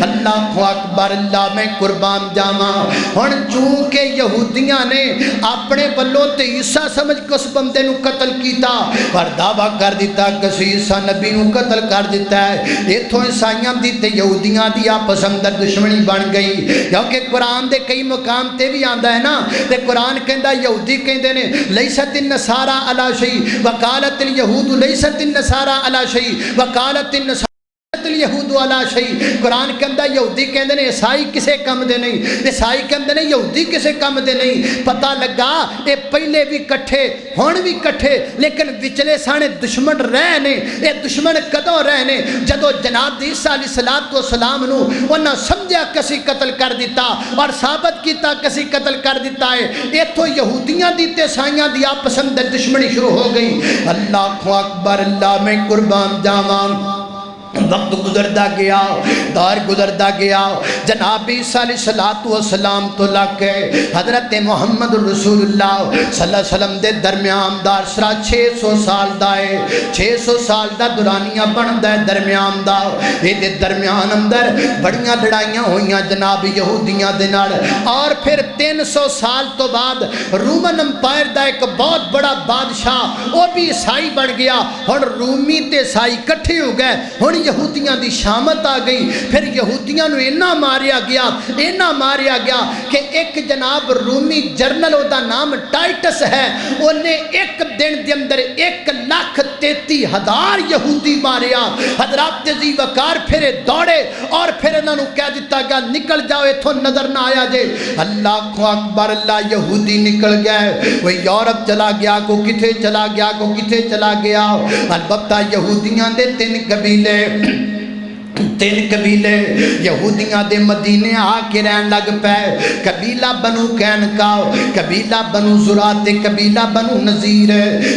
اللہ اکبر، اللہ میں قربان جاواں۔ اور چونکہ یہودیاں نے اپنے بلوں تے عیسیٰ سمجھ کے اس بندے نو قتل کیتا اور دعویٰ کر دیتا کہ عیسیٰ نبی نو قتل کر دیتا ہے، ایتھوں عیسائیاں دی تے یہودیاں دی آپس اندر دشمنی بن گئی، کیونکہ قرآن دے کئی مقام تے بھی آندا ہے نا، تے قرآن کہندا یہودی کہندے نے لیست النصارى علی شیء وقالت الیہود لیست النصارى علی شیء وقالت النصارى یہود والا شیء، قرآن کے اندر یہودی کہندے نے عیسائی کسے کم دے نہیں، عیسائی کہندے نے یہودی کسے کم دے نہیں۔ پتہ لگا اے پہلے بھی کٹھے ہون بھی کٹھے، لیکن وچلے سانے دشمن رہے نے۔ اے دشمن کدوں رہے نے؟ جدو جناب عیسیٰ علیہ السلام نو انہاں سمجھا کسی قتل کر دیتا اور ثابت کیتا کسی قتل کر دیتا ہے، ایتھوں یہودیاں دی تے عیسائیاں دی آپس اندر دشمنی شروع ہو گئی۔ اللہ اکبر، اللہ میں قربان جاواں۔ وقت گزردا گیا، دور گزردا گیا، جناب عیسیٰ علیہ السلام تو لگ گئے حضرت محمد رسول اللہ صلی اللہ علیہ وسلم دے درمیان دا عرصہ 600 سال دا ہے، 600 سال دا دورانیہ بندا ہے درمیان دا۔ یہ دے درمیان اندر بڑیاں لڑائیاں ہوئیاں جناب یہودیاں دے نال، اور پھر 300 سال تو بعد رومن امپائر دا ایک بہت بڑا بادشاہ وہ بھی عیسائی بن گیا۔ ہن رومی تے عیسائی کٹھے ہو گئے، ہن یہودیاں دی شامت آ گئی. پھر یہودیاں نو اینا ماریا گیا کہ ایک جناب رومی جرنل دا نام ٹائٹس ہے, انہیں ایک دن دے اندر 1,33,000 یہودی ماریا. حضرات ذی وقار پھر دوڑے اور پھر انہوں نے کہہ دیتا گیا نکل جاؤ اتھوں نظر نہ آیا جے. اللہ اکبر اللہ, یہودی نکل گئے. وہ یورپ چلا گیا, کو کتھے چلا گیا, کو کتھے چلا گیا. البتہ یہودیاں دے 3 قبیلے یہودیاں دے مدینے آ کے رہن لگ پے. قبیلہ بنو قینقاع, قبیلہ بنو زرات, قبیلہ بنو نذیر.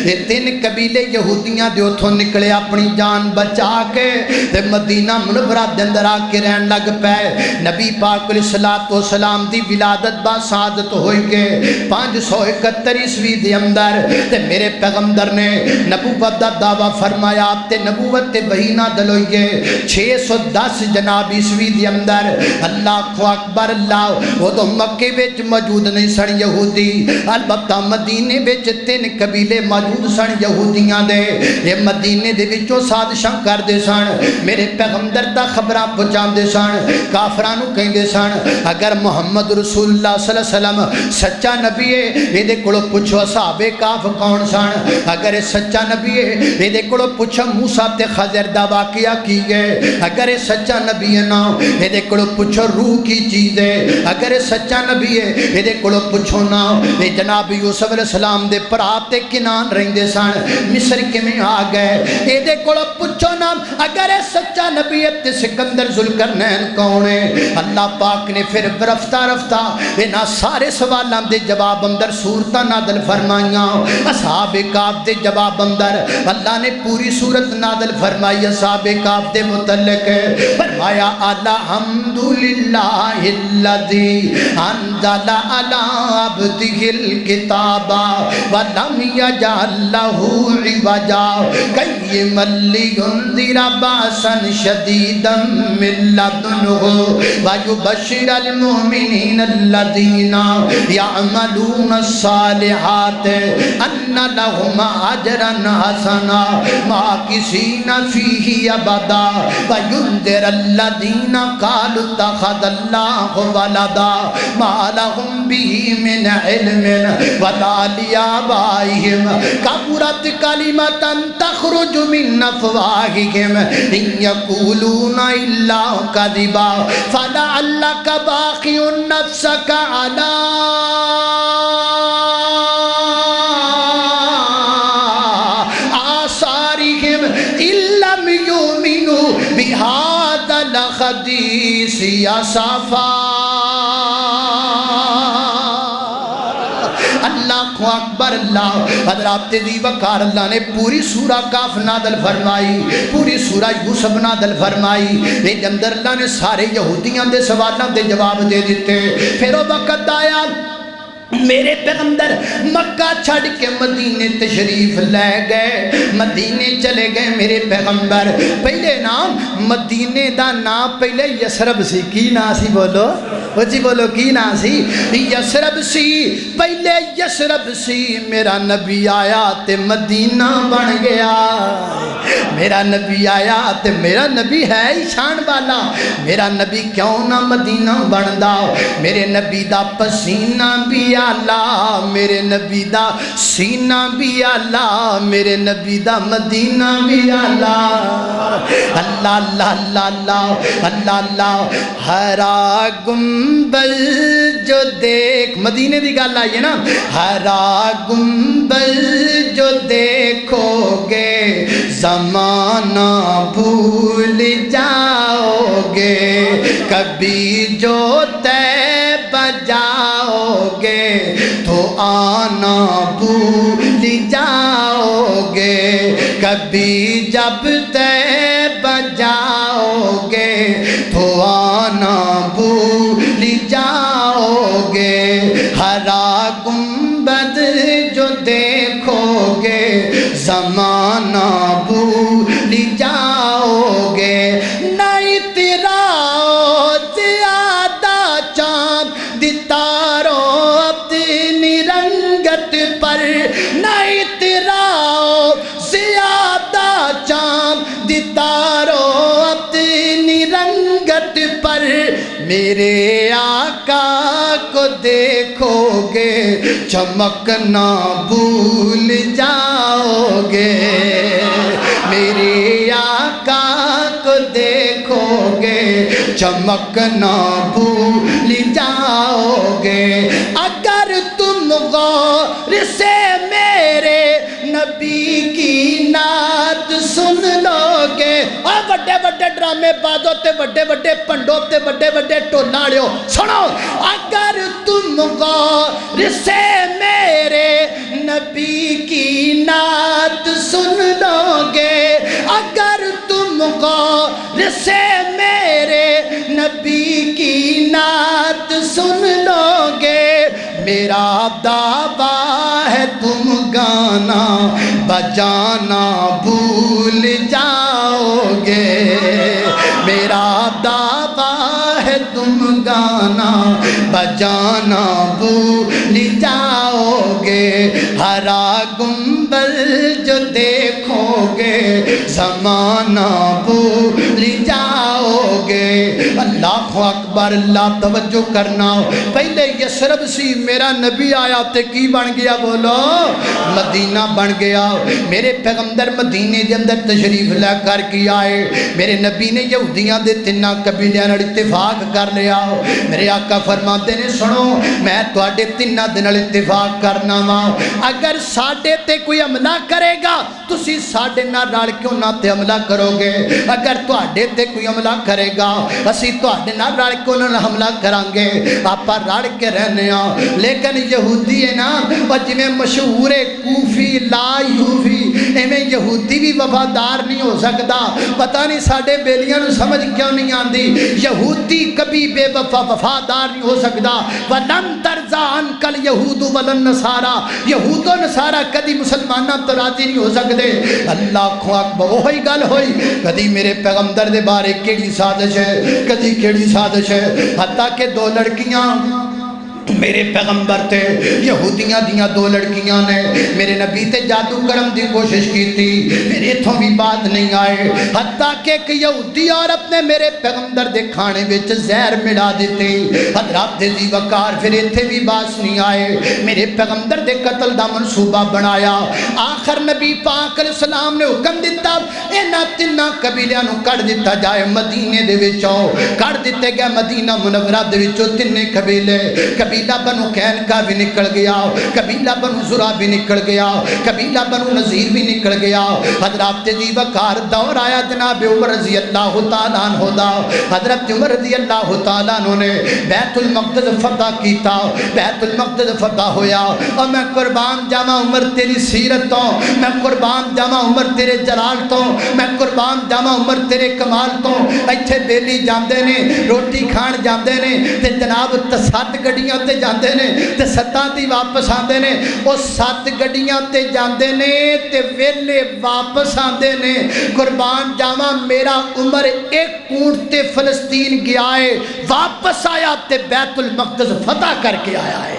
یہ 3 قبیلے یہودیاں دے اتھوں نکلے اپنی جان بچا کے تے مدینہ منورہ دے اندر آ کے رہن لگ پے. نبی پاک علیہ الصلوۃ والسلام دی ولادت با سعادت ہوئی کے 571 عیسوی دے اندر تے میرے پیغمبر نے نبوت دا دعویٰ فرمایا تے نبوت تے وحی نازل ہوئی ہے 610 جناب عیسوی دی اندر. اللہ اکبر اللہ, وہ تو مکے وچ موجود نہیں سن یہودی, البتہ مدینے وچ 3 قبیلے موجود سن یہودیاں دے. یہ مدینے دے وچوں سازشاں کردے سن, میرے پیغمبر دا خبراں پہنچاندے سن. کافراں نوں کہندے سن اگر محمد رسول اللہ صلی اللہ علیہ وسلم سچا نبی ہے ایدے کولوں پوچھو اصحاب کہف کون سن. اگر یہ سچا نبی ہے ایدے کولوں پوچھو موسیٰ تے خضر دا واقعہ کی گئے. اگر یہ سچا نبی ہے نا یہ کڑو پوچھو روح کی چیز ہے. اگر یہ سچا نبی ہے یہ کڑو پوچھو نا یہ جناب یوسف علیہ السلام دے پرات تے کنان رہندے سن مصر کیویں آ گئے. یہ کڑو پوچھو نا اگر یہ سچا نبی ہے تے سکندر ذوالقرنین کون ہے. اللہ پاک نے پھر رفتہ رفتہ انہاں سارے سوالاں دے جواب اندر سورتاں نازل فرمائیاں. اصحاب کہف دے جواب اندر اللہ نے پوری سورت نازل فرمائی. اصحاب کہف دے متعلق فرمایا الحمدللہ الذی انزل علی عبدہ الکتاب ولم یجعل لہ عوجا قیما لینذر باسا شدیدا من لدنہ ویبشر المؤمنین الذین یعملون الصالحات ان لہم اجرا حسنا ماکثین فیہ ابدا وَيُنذِرَ الَّذِينَ قَالُوا اتَّخَذَ اللَّهُ وَلَدًا مَا لَهُم بِهِ مِنْ عِلْمٍ وَلَا لِآبَائِهِمْ كَبُرَتْ كَلِمَةً تَخْرُجُ مِنْ أَفْوَاهِهِمْ إِنْ يَقُولُونَ إِلَّا كَذِبًا فَلَعَلَّكَ بَاخِعٌ نَفْسَكَ عَلَىٰ بِهَذَا الْحَدِيثِ أَسَفًا. اللہ اکبر اللہ. حضرات ذی وقار اللہ نے پوری سورہ کہف نازل فرمائی, پوری سورہ یوسف نازل فرمائی. یہ اندر اللہ نے سارے یہودیاں دے سوالاں دے جواب دے دیتے. پھر وہ وقت آیا میرے پیغمبر مکہ چھڑ کے مدینے تشریف لے گئے, مدینے چلے گئے میرے پیغمبر. پہلے نام مدینے دا نام پہلے یسرب سی. کی نام سی بولو جی بولو کی نام سی؟ یسرب سی. پہلے یسرب سی. میرا نبی آیا تے مدینہ بن گیا. میرا نبی آیا تے میرا نبی ہے ہی شان والا. میرا نبی کیوں نہ مدینہ بندا. میرے نبی دا پسینہ بھی آلہ, میرے نبی دا سینہ بھی آلہ, میرے نبی دا مدینہ بھی آلہ. اللہ اللہ اللہ اللہ اللہ اللہ. ہرا گنبد جو دیکھ, مدینے دی گل آئی ہے نا, ہرا گنبد جو دیکھو گے زمانہ بھول جاؤ گے, کبھی جو طیب جاؤ گے تو آنا بھول جاؤ گے, کبھی جب طیب جاؤ گے تو آنا بھول جاؤ گے. ہرا گنبد جو دیکھو گے زمانہ بھول جاؤ گے. نہیں تیرا زیادہ چاند تارو اپنی رنگت پر, نہیں تیرا زیادہ چاند تارو میرے آقا کو دیکھو گے چمکنا بھول جاؤ گے، میرے آقا کو دیکھو گے چمکنا بھول جاؤ گے، اگر تم غور سے میرے نبی کی نعت سن لو گے۔ اور بڑے بڑے ڈرامے بازو تے بڑے بڑے پنڈوں تے بڑے بڑے ٹولاڑیوں سنو، اگر تم غور سے میرے نبی کی نعت سن لو گے، اگر تم غور سے میرے نبی کی نعت سن لو گے، میرا دعویٰ ہے تم گانا بجانا بھول جاؤ گے، میرا دعویٰ ہے تم گانا بجانا بھول جاؤ گے، ہرا گنبد جو دیکھو گے زمانہ بھول جاؤ گے۔ اللہ اکبر، اللہ توجہ کرنا، پہلے یثرب سی، میرا نبی آیا تے کی بن گیا؟ بولو مدینہ بن گیا۔ میرے پیغمبر مدینے دے اندر تشریف لے کر کی آئے، میرے نبی نے یہودیاں دے تیناں قبیلیاں نال اتفاق کر لیا۔ میرے آقا فرماتے نے سنو، میں تواڈے تیناں دے نال اتفاق کرنا وا، اگر ساڈے تے کوئی حملہ کرے گا تسی ساڈے نال رل کیوں نہ تے حملہ کرو گے، اگر تواڈے تے کوئی حملہ کرے گا اسی تواڈے نال رل کے انہاں نال حملہ کران گے، آپا رل کے رہنے ہاں۔ لیکن یہودی ہے نا، اور جویں مشہور ہے کوفی لا یوفی، ایویں یہودی بھی وفادار نہیں ہو سکتا۔ پتہ نہیں ساڈے بیلیاں نوں سمجھ کیوں نہیں آندی، یہودی کبھی بے وفا وفادار نہیں ہو سکتا۔ وَلَن تَرْضَىٰ عَنْكَ الْيَهُودُ وَلَا النَّصَارَىٰ، یہود و نصارہ کدی مسلماناں تو راضی نہیں ہو سکتے۔ اللہ اکبر، وہی گل ہوئی، کدی میرے پیغمبر دے بارے کیڑی سازش ہے، کدی کیڑی سازش ہے، حتیٰ کہ دو لڑکیاں میرے پیغمبر تے یہودیاں دیاں دو لڑکیاں نے میرے نبی تے جادو کرم دی کوشش کی تھی، پھر اتھوں بھی بات نہیں آئے، حتیٰ کہ ایک یہودی عورت نے میرے پیغمبر دے کھانے وچ زہر ملا دیتے۔ حضرات دے ذی وقار پھر اتھے بھی باس نہیں آئے، میرے پیغمبر دے قتل دا منصوبہ بنایا۔ آخر نبی پاک علیہ السلام نے حکم دیتا انہاں تیناں قبیلیاں نوں کڈ دیتا جائے، مدینے دے وچوں کڈ دتے گئے، مدینہ منورہ دے وچوں تینے قبیلے، قبیلہ بنو قینقاع بھی نکل گیا، قبیلہ بنو زرع بھی نکل گیا، قبیلہ بنو نذیر بھی نکل گیا۔ حضرات ذی وقار دور آیا جناب عمر رضی اللہ تعالیٰ عنہ دا، حضرت عمر رضی اللہ تعالیٰ عنہ نے بیت المقدس فتح کیتا، بیت المقدس فتح ہویا، اور میں قربان جاواں عمر تیری سیرت تو، میں قربان جاواں عمر تیرے جلال تو، میں قربان جاواں عمر تیرے کمال تو۔ ایتھے بیلی جاندے نے، روٹی کھان جاندے نے، تے جناب 7 گڈیاں تے جاندے نے تے 7 دی واپس آندے نے، او 7 گڈیاں تے جاندے نے تے ویلے واپس آندے نے۔ قربان جاواں میرا عمر ایک اونٹ تے فلسطین گیا ہے، واپس آیا تے بیت المقدس فتح کر کے آیا ہے۔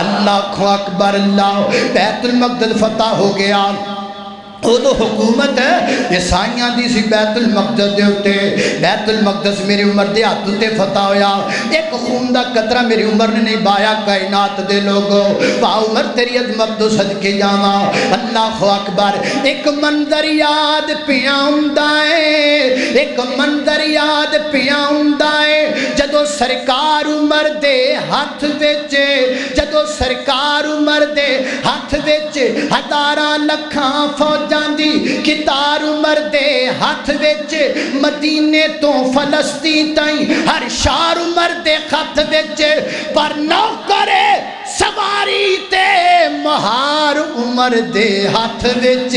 اللہ اکبر، اللہ، بیت المقدس فتح ہو گیا۔ وہ تو حکومت ہے عیسائیاں دی سی بیت المقدس دے اتے، بیت المقدس میری عمر دے ہاتھ تے فتح ہویا، ایک خون دا قطرہ میری عمر نے نہیں بایا کائنات دے لوگوں، واہ عمر تیری عظمت تو صدقے جاواں۔ اللہ اکبر، ایک منظر یاد پیا ہوندا ہے، ایک منظر یاد پیا ہوندا ہے، جدو سرکار عمر دے ہاتھ وچ، جدو سرکار عمر دے ہاتھ وچ ہزاراں لکھاں فوجاں دی کتار عمر دے ہاتھ وچ، مدینے تو فلسطین تائیں ہر شار عمر دے خط وچ، پر نوکر سواری تے مہار عمر دے ہاتھ وچ۔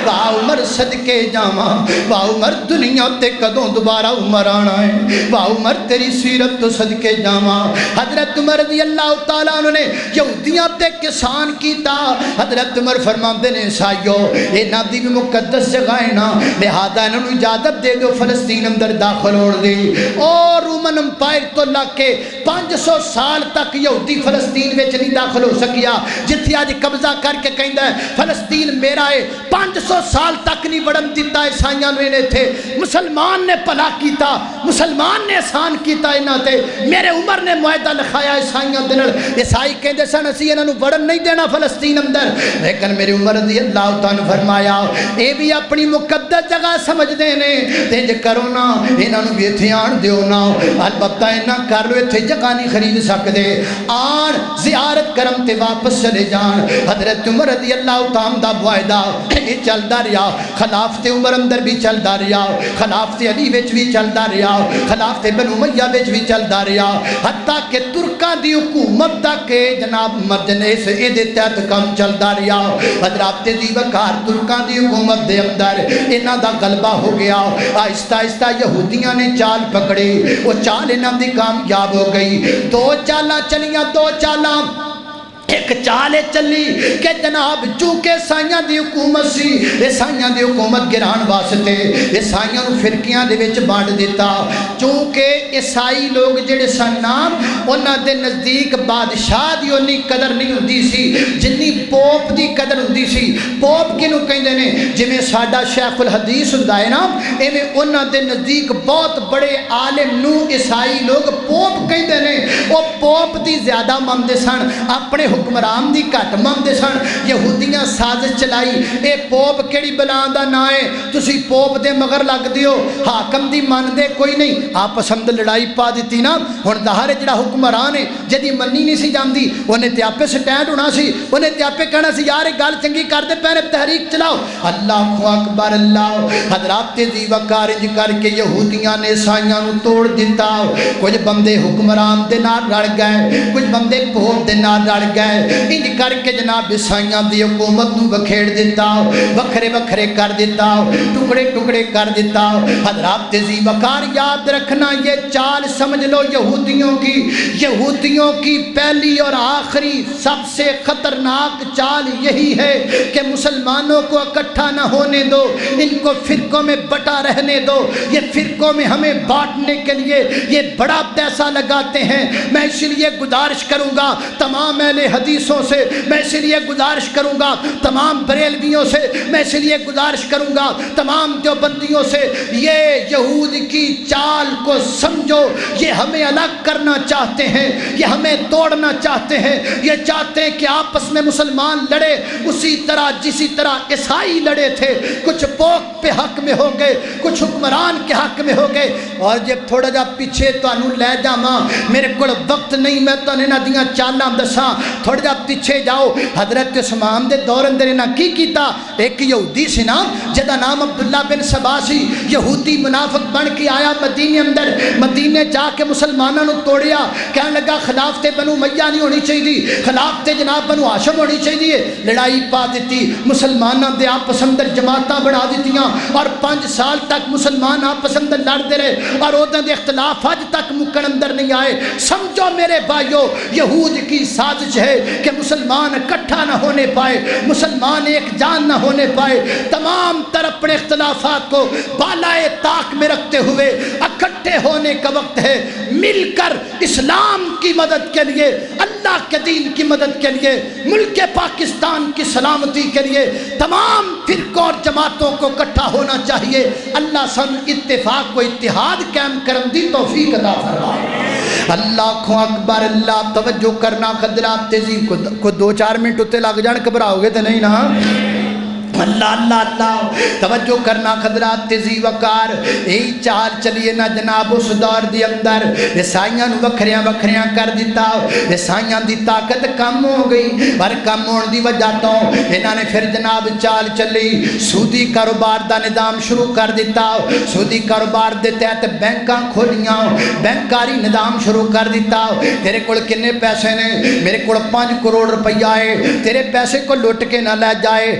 واہ عمر صدقے جاواں، واہ عمر دنیا تے کدوں دوبارہ عمر آنا ہے، واہ عمر تیری سیرت تو صدقے جاواں۔ حضرت عمر رضی اللہ تعالیٰ عنہ نے یہودیاں تے کسان کیتا، حضرت عمر فرماندے نے سائیو اے نادی بھی مقدس جگہ ہے نا، لہذا انہوں اجازت دے دو فلسطین اندر داخل ہو دی۔ اور رومن امپائر تو لگ کے 500 سال تک یہودی فلسطین میں نہیں داخل ہو سکیا، جتھے آج قبضہ کر کے کہندا ہے فلسطین میرا ہے، 500 سال تک نہیں بڑھن دیتا عیسائیاں نے تھے۔ مسلمان نے بھلا کیتا، مسلمان نے احسان کیتا انہاں تے، میرے عمر نے معاہدہ لکھایا عیسائیاں دے نال، عیسائی کہندے سن اسی انہاں نوں بڑھن نہیں دینا فلسطین اندر، لیکن میرے عمر رضی اللہ تعالیٰ نے فرمایا اے بھی اپنی مقدس جگہ سمجھ دے نے، تے جے کرو نا انہاں نوں بھی ایتھے آن دیو نا، البتہ انہاں کر لو ایتھے جگہ نہیں خرید سکدے، آن زیارت کرم تے واپس چلے جان۔ حضرت عمر رضی اللہ تعالیٰ دا معاہدہ یہ چلدا رہیا، خلافت عمر اندر بھی چلدا رہیا، خلافت علی وچ بھی چلدا رہیا، خلافت بنو امیہ وچ بھی چلدا رہیا، حتیٰ کہ ترکاں دی حکومت تک جناب مرجنے سے اے دے تحت کم چلدا رہیا۔ حضرات دی وقار ترکاں دی حکومت دے اندر انہاں دا غلبہ ہو گیا، آہستہ آہستہ یہودیاں نے چال پکڑی، وہ چال انہاں دی کامیاب ہو گئی، 2 چالاں چلیاں، 2 چالاں، ایک چالے چلی کہ جناب چونکہ عیسائیاں دی حکومت سی، عیسائیاں دی حکومت گران واسطے عیسائیاں نوں فرقیاں دے وچ بانٹ دیتا، چونکہ عیسائی لوگ جڑے سن نام انہاں دے نزدیک بادشاہ دی اونی قدر نہیں ہوندی سی جنی پوپ دی قدر ہوندی سی۔ پوپ کینوں کہندے نے؟ جویں ساڈا شیخ الحدیث ہوندا ہے نا، ایویں انہاں دے نزدیک بہت بڑے عالم نوں عیسائی لوگ پوپ کہندے نے، او پوپ دی زیادہ مانتے سن، اپنے حکمران دی گھٹ منگدے سن۔ یہودیاں سازش چلائی اے پوپ کیڑی بلا دا نا ہے، تسی پوپ دے مگر لگ دیو، حاکم دی من دے کوئی نہیں، آپس اندر لڑائی پا دیتی نا۔ ہن ظاہر ہے جڑا حکمران ہے جدی منی نہیں سی جاندی اونے تے آپے سٹینڈ ہونا سی، اونے تے آپے کہنا سی یار گل چنگی کر دے پہلے تحریک چلاؤ۔ اللہ اکبر اللہ، حضرات دی وقار انج کر کے یہودیاں نے عیسائیاں نوں توڑ دیتا، کچھ بندے حکمران دے نال رل گئے، کچھ بندے پوپ دے نال رل گئے، انج کر کے جناب عیسائیاں دی حکومت نوں بکھیڑ دیتا، وکھرے وکھرے کر دیتا، ٹکڑے ٹکڑے کر دیتا۔ حضرات دی وقار یاد رکھنا یہ چال سمجھ لو یہودیوں کی پہلی اور آخری سب سے خطرناک چال یہی ہے کہ مسلمانوں کو اکٹھا نہ ہونے دو، ان کو فرقوں میں بٹا رہنے دو، یہ فرقوں میں ہمیں بانٹنے کے لیے یہ بڑا پیسہ لگاتے ہیں۔ میں اس لیے گزارش کروں گا تمام اہل حدیثوں سے، میں اس لیے گزارش کروں گا تمام بریلویوں سے، میں اس لیے گزارش کروں گا تمام دیوبندیوں سے، یہ یہود کی چال کو سمجھو، یہ ہمیں الگ کرنا چاہتے ہیں، یہ ہمیں توڑنا چاہتے ہیں، یہ چاہتے ہیں کہ آپس میں مسلمان لڑے اسی طرح جسی طرح عیسائی لڑے تھے، کچھ پوپ پہ حق میں ہو گئے، کچھ حکمران کے حق میں ہو گئے۔ اور جب تھوڑا جا پیچھے تانوں لے جاواں، میرے کول وقت نہیں میں تانوں انہاں دیاں چالاں دساں، تھوڑا جا پیچھے جاؤ۔ حضرت عثمان دے دور اندر انہاں کی کیتا؟ ایک یہودی سی نا جدا نام عبداللہ بن سبا سی، یہودی منافق بن کے آیا مدینے اندر، مدینے جا کے مسلمانوں نوں توڑیا، کہنے لگا خلافت بنو امیہ نہیں ہونی چاہیے، خلافت جناب بنو ہاشم ہونی چاہیے، لڑائی پا دیتی، مسلمانوں دے آپس اندر جماعتاں بنا دیتیاں، اور 5 سال تک مسلمان آپس اندر لڑتے رہے، اور اوداں دے اختلاف اج تک مکن اندر نہیں آئے۔ سمجھو میرے بھائیو یہود کی سازش ہے کہ مسلمان اکٹھا نہ ہونے پائے، مسلمان ایک جان نہ ہونے پائے، تمام طرف اپنے اختلافات کو بالائے طاق میں رکھتے ہوئے اکٹھے ہونے کا وقت ہے، مل کر اسلام کی مدد کے لیے، اللہ کے دین کی مدد کے لیے، ملک پاکستان کی سلامتی کے لیے تمام فرقوں اور جماعتوں کو اکٹھا ہونا چاہیے۔ اللہ سن اتفاق و اتحاد قائم کرن دی توفیق عطا فرمائے۔ اللہ اکبر اللہ، توجہ کرنا خدرات تیزی کو 2-4 منٹ اتے لگ جان، گھبراؤ گے تو نہیں نا؟ اللہ اللہ اللہ، توجہ کرنا خدرات تیزی وقار، یہی چال چلیے نا جناب اس دور دی اندر عیسائیاں نوں وکھریاں وکھریاں کر دیتا، عیسائیاں دی طاقت کم ہو گئی، پر کم ہون دی وجہ تو انہاں نے پھر جناب چال چلی، سودی کاروبار دا نظام شروع کر دیتا، سودی کاروبار دے تحت بینکاں کھولیاں، بینکاری نظام شروع کر دیتا۔ تیرے کول کنے پیسے نے؟ میرے کول 5 کروڑ روپیہ ہے، تیرے پیسے کو لٹ کے نہ لے جائے،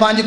5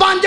5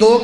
2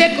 1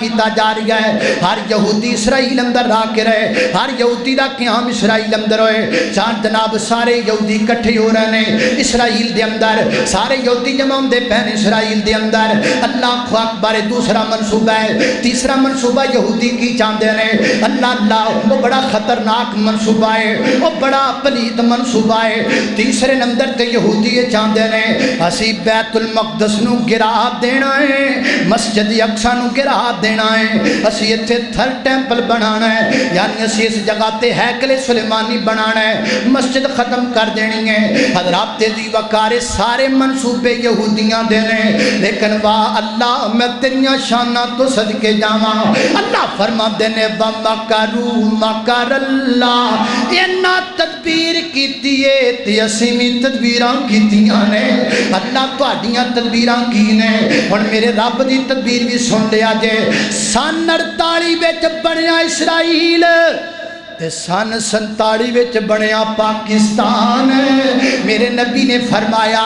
کیتا جا رہا ہے. ہر یہودی اسرائیل اندر را کے رہے, ہر یہودی دا قیام اسرائیل اندر ہوئے. چار جناب سارے یہودی کٹھے ہو رہے ہیں اسرائیل دے اندر, سارے یہودی جمع ہوندے پہنے اسرائیل دے اندر. اللہ اکبر. دوسرا منصوبہ ہے, تیسرا منصوبہ یہودی کی چاہتے ہیں. اللہ وہ بڑا خطرناک منصوبہ ہے, وہ بڑا پلید منصوبہ ہے. تیسرے نمبر تے یہودی یہ چاہتے ہیں اسی بیت المقدس نو گرا دینا ہے, مسجد اقصی نو گرا دینا ہے, اسی اتھے تھر ٹیمپل بنانا ہے, یعنی اسی اس جگہ تے ہیکل سلیمانی بنانا ہے, مسجد ختم کر دینی ہے. حضرات تیزی وقار سارے منصوبے یہودیاں دینے, لیکن واہ اللہ میں تیریاں شانہ تو صدقے جاواں. اللہ فرما دینے وَمَكَرُوا مَكَرَ اللَّهِ اینا تدبیر کیتی ہے تے اسی بھی تدبیراں کیتیاں نے. اللہ تو آڈیاں تدبیراں کی نے, اور میرے رب دی تدبیر بھی سن لیا جے. سن 48 وچ بنیا اسرائیل, سن 47 وچ بنیا پاکستان. میرے نبی نے فرمایا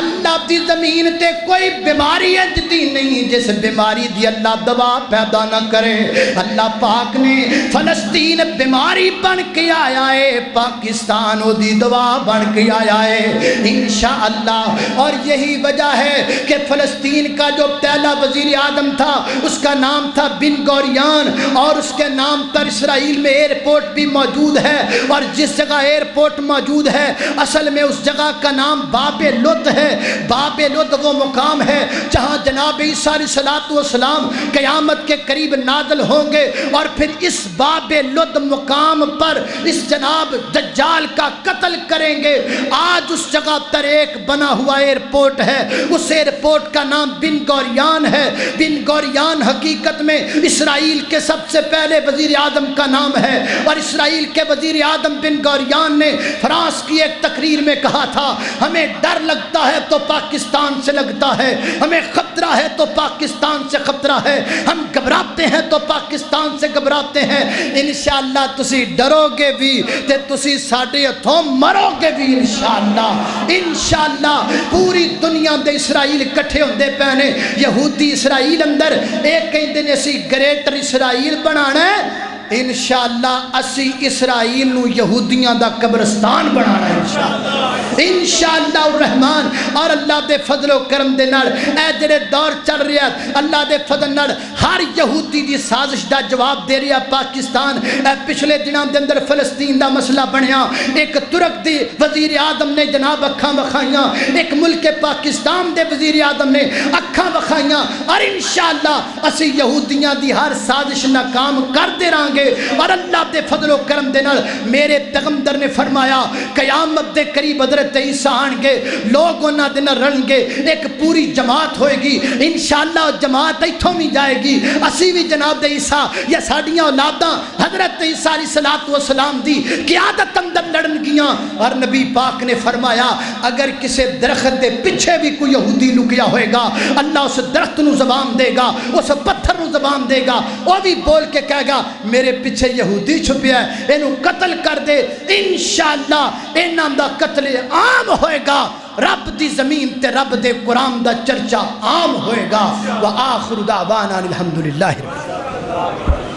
اللہ دی زمین تے کوئی بیماری اجدی نہیں جس بیماری دی اللہ دوا پیدا نہ کرے. اللہ پاک نے فلسطین بیماری بن کے آیا ہے, پاکستان او دی دوا بن کے آیا ہے انشاءاللہ. اور یہی وجہ ہے کہ فلسطین کا جو پہلا وزیر اعظم تھا اس کا نام تھا بن گوریان, اور اس کے نام پر اسرائیل میں ایئرپورٹ بھی موجود ہے. اور جس جگہ ایئرپورٹ موجود ہے اصل میں اس جگہ کا نام باب لد ہے. باب لد وہ مقام ہے جہاں جناب عیسیٰ علیہ السلام قیامت کے قریب نازل ہوں گے, اور پھر اس باب لد مقام پر اس جناب دجال کا قتل کریں گے. آج اس جگہ پر ایک بنا ہوا ایئرپورٹ ہے, اس ایئرپورٹ کا نام بن گوریان ہے. بن گوریان حقیقت میں اسرائیل کے سب سے پہلے وزیر اعظم کا نام ہے, اور اسرائیل کے وزیر اعظم بن گوریان نے فرانس کی ایک تقریر میں کہا تھا ہمیں ڈر لگتا ہے تو پاکستان سے لگتا ہے, ہمیں خطرہ ہے تو پاکستان سے خطرہ ہے, ہم گھبراتے ہیں تو پاکستان سے گھبراتے ہیں. انشاءاللہ تسی ڈرو گے بھی تے تسی ساڈے ہتھوں مرو گے بھی انشاءاللہ. انشاءاللہ پوری دنیا دے اسرائیل کٹھے ہوندے پہنے, یہودی اسرائیل اندر ایک کہیں دن اسی گریٹر اسرائیل بنانا ہے انشاءاللہ. اسی اسرائیل نو یہودیاں دا قبرستان بنانا ہے انشاءاللہ الرحمن. اور اللہ دے فضل و کرم دے نال اے جڑے دور چل رہا ہے اللہ دے فضل نال ہر یہودی دی سازش دا جواب دے رہا پاکستان. اے پچھلے دنوں دے اندر فلسطین دا مسئلہ بنیا, ایک ترک دی وزیر اعظم نے جناب اکھاں وکھائیاں, ایک ملک پاکستان دے وزیر اعظم نے اکھاں وکھائیاں, اور انشاءاللہ اسی یہودیاں دی ہر سازش ناکام کر دے رہاں گے. اور اللہ دے فضل و کرم دے نال میرے پیغمبر نے فرمایا قیامت دے قریب حضرت عیسیٰ آن گے, لوگ انہاں دے نال رلن گے, ایک پوری جماعت ہوئے گی انشاءاللہ. جماعت ایتھوں بھی جائے گی, اسی بھی جناب دے عیسیٰ یا ساڈیاں اولاداں حضرت عیسیٰ علیہ السلام دی قیادت اندر لڑن گیاں. اور نبی پاک نے فرمایا اگر کسی درخت دے پیچھے بھی کوئی یہودی لکیا ہوئے گا اللہ اس درخت نو زبان دے گا, اس پتھر نو زبان دے گا, وہ بھی بول کے کہے گا میرے پیچھے یہودی چھپیا ہے انہوں قتل کر دے. انشاءاللہ انہاں دا قتل عام ہوئے گا, رب دی زمین تے رب دے قرآن دا چرچا عام ہوئے گا. وآخر دعوانا الحمدللہ رب العالمین.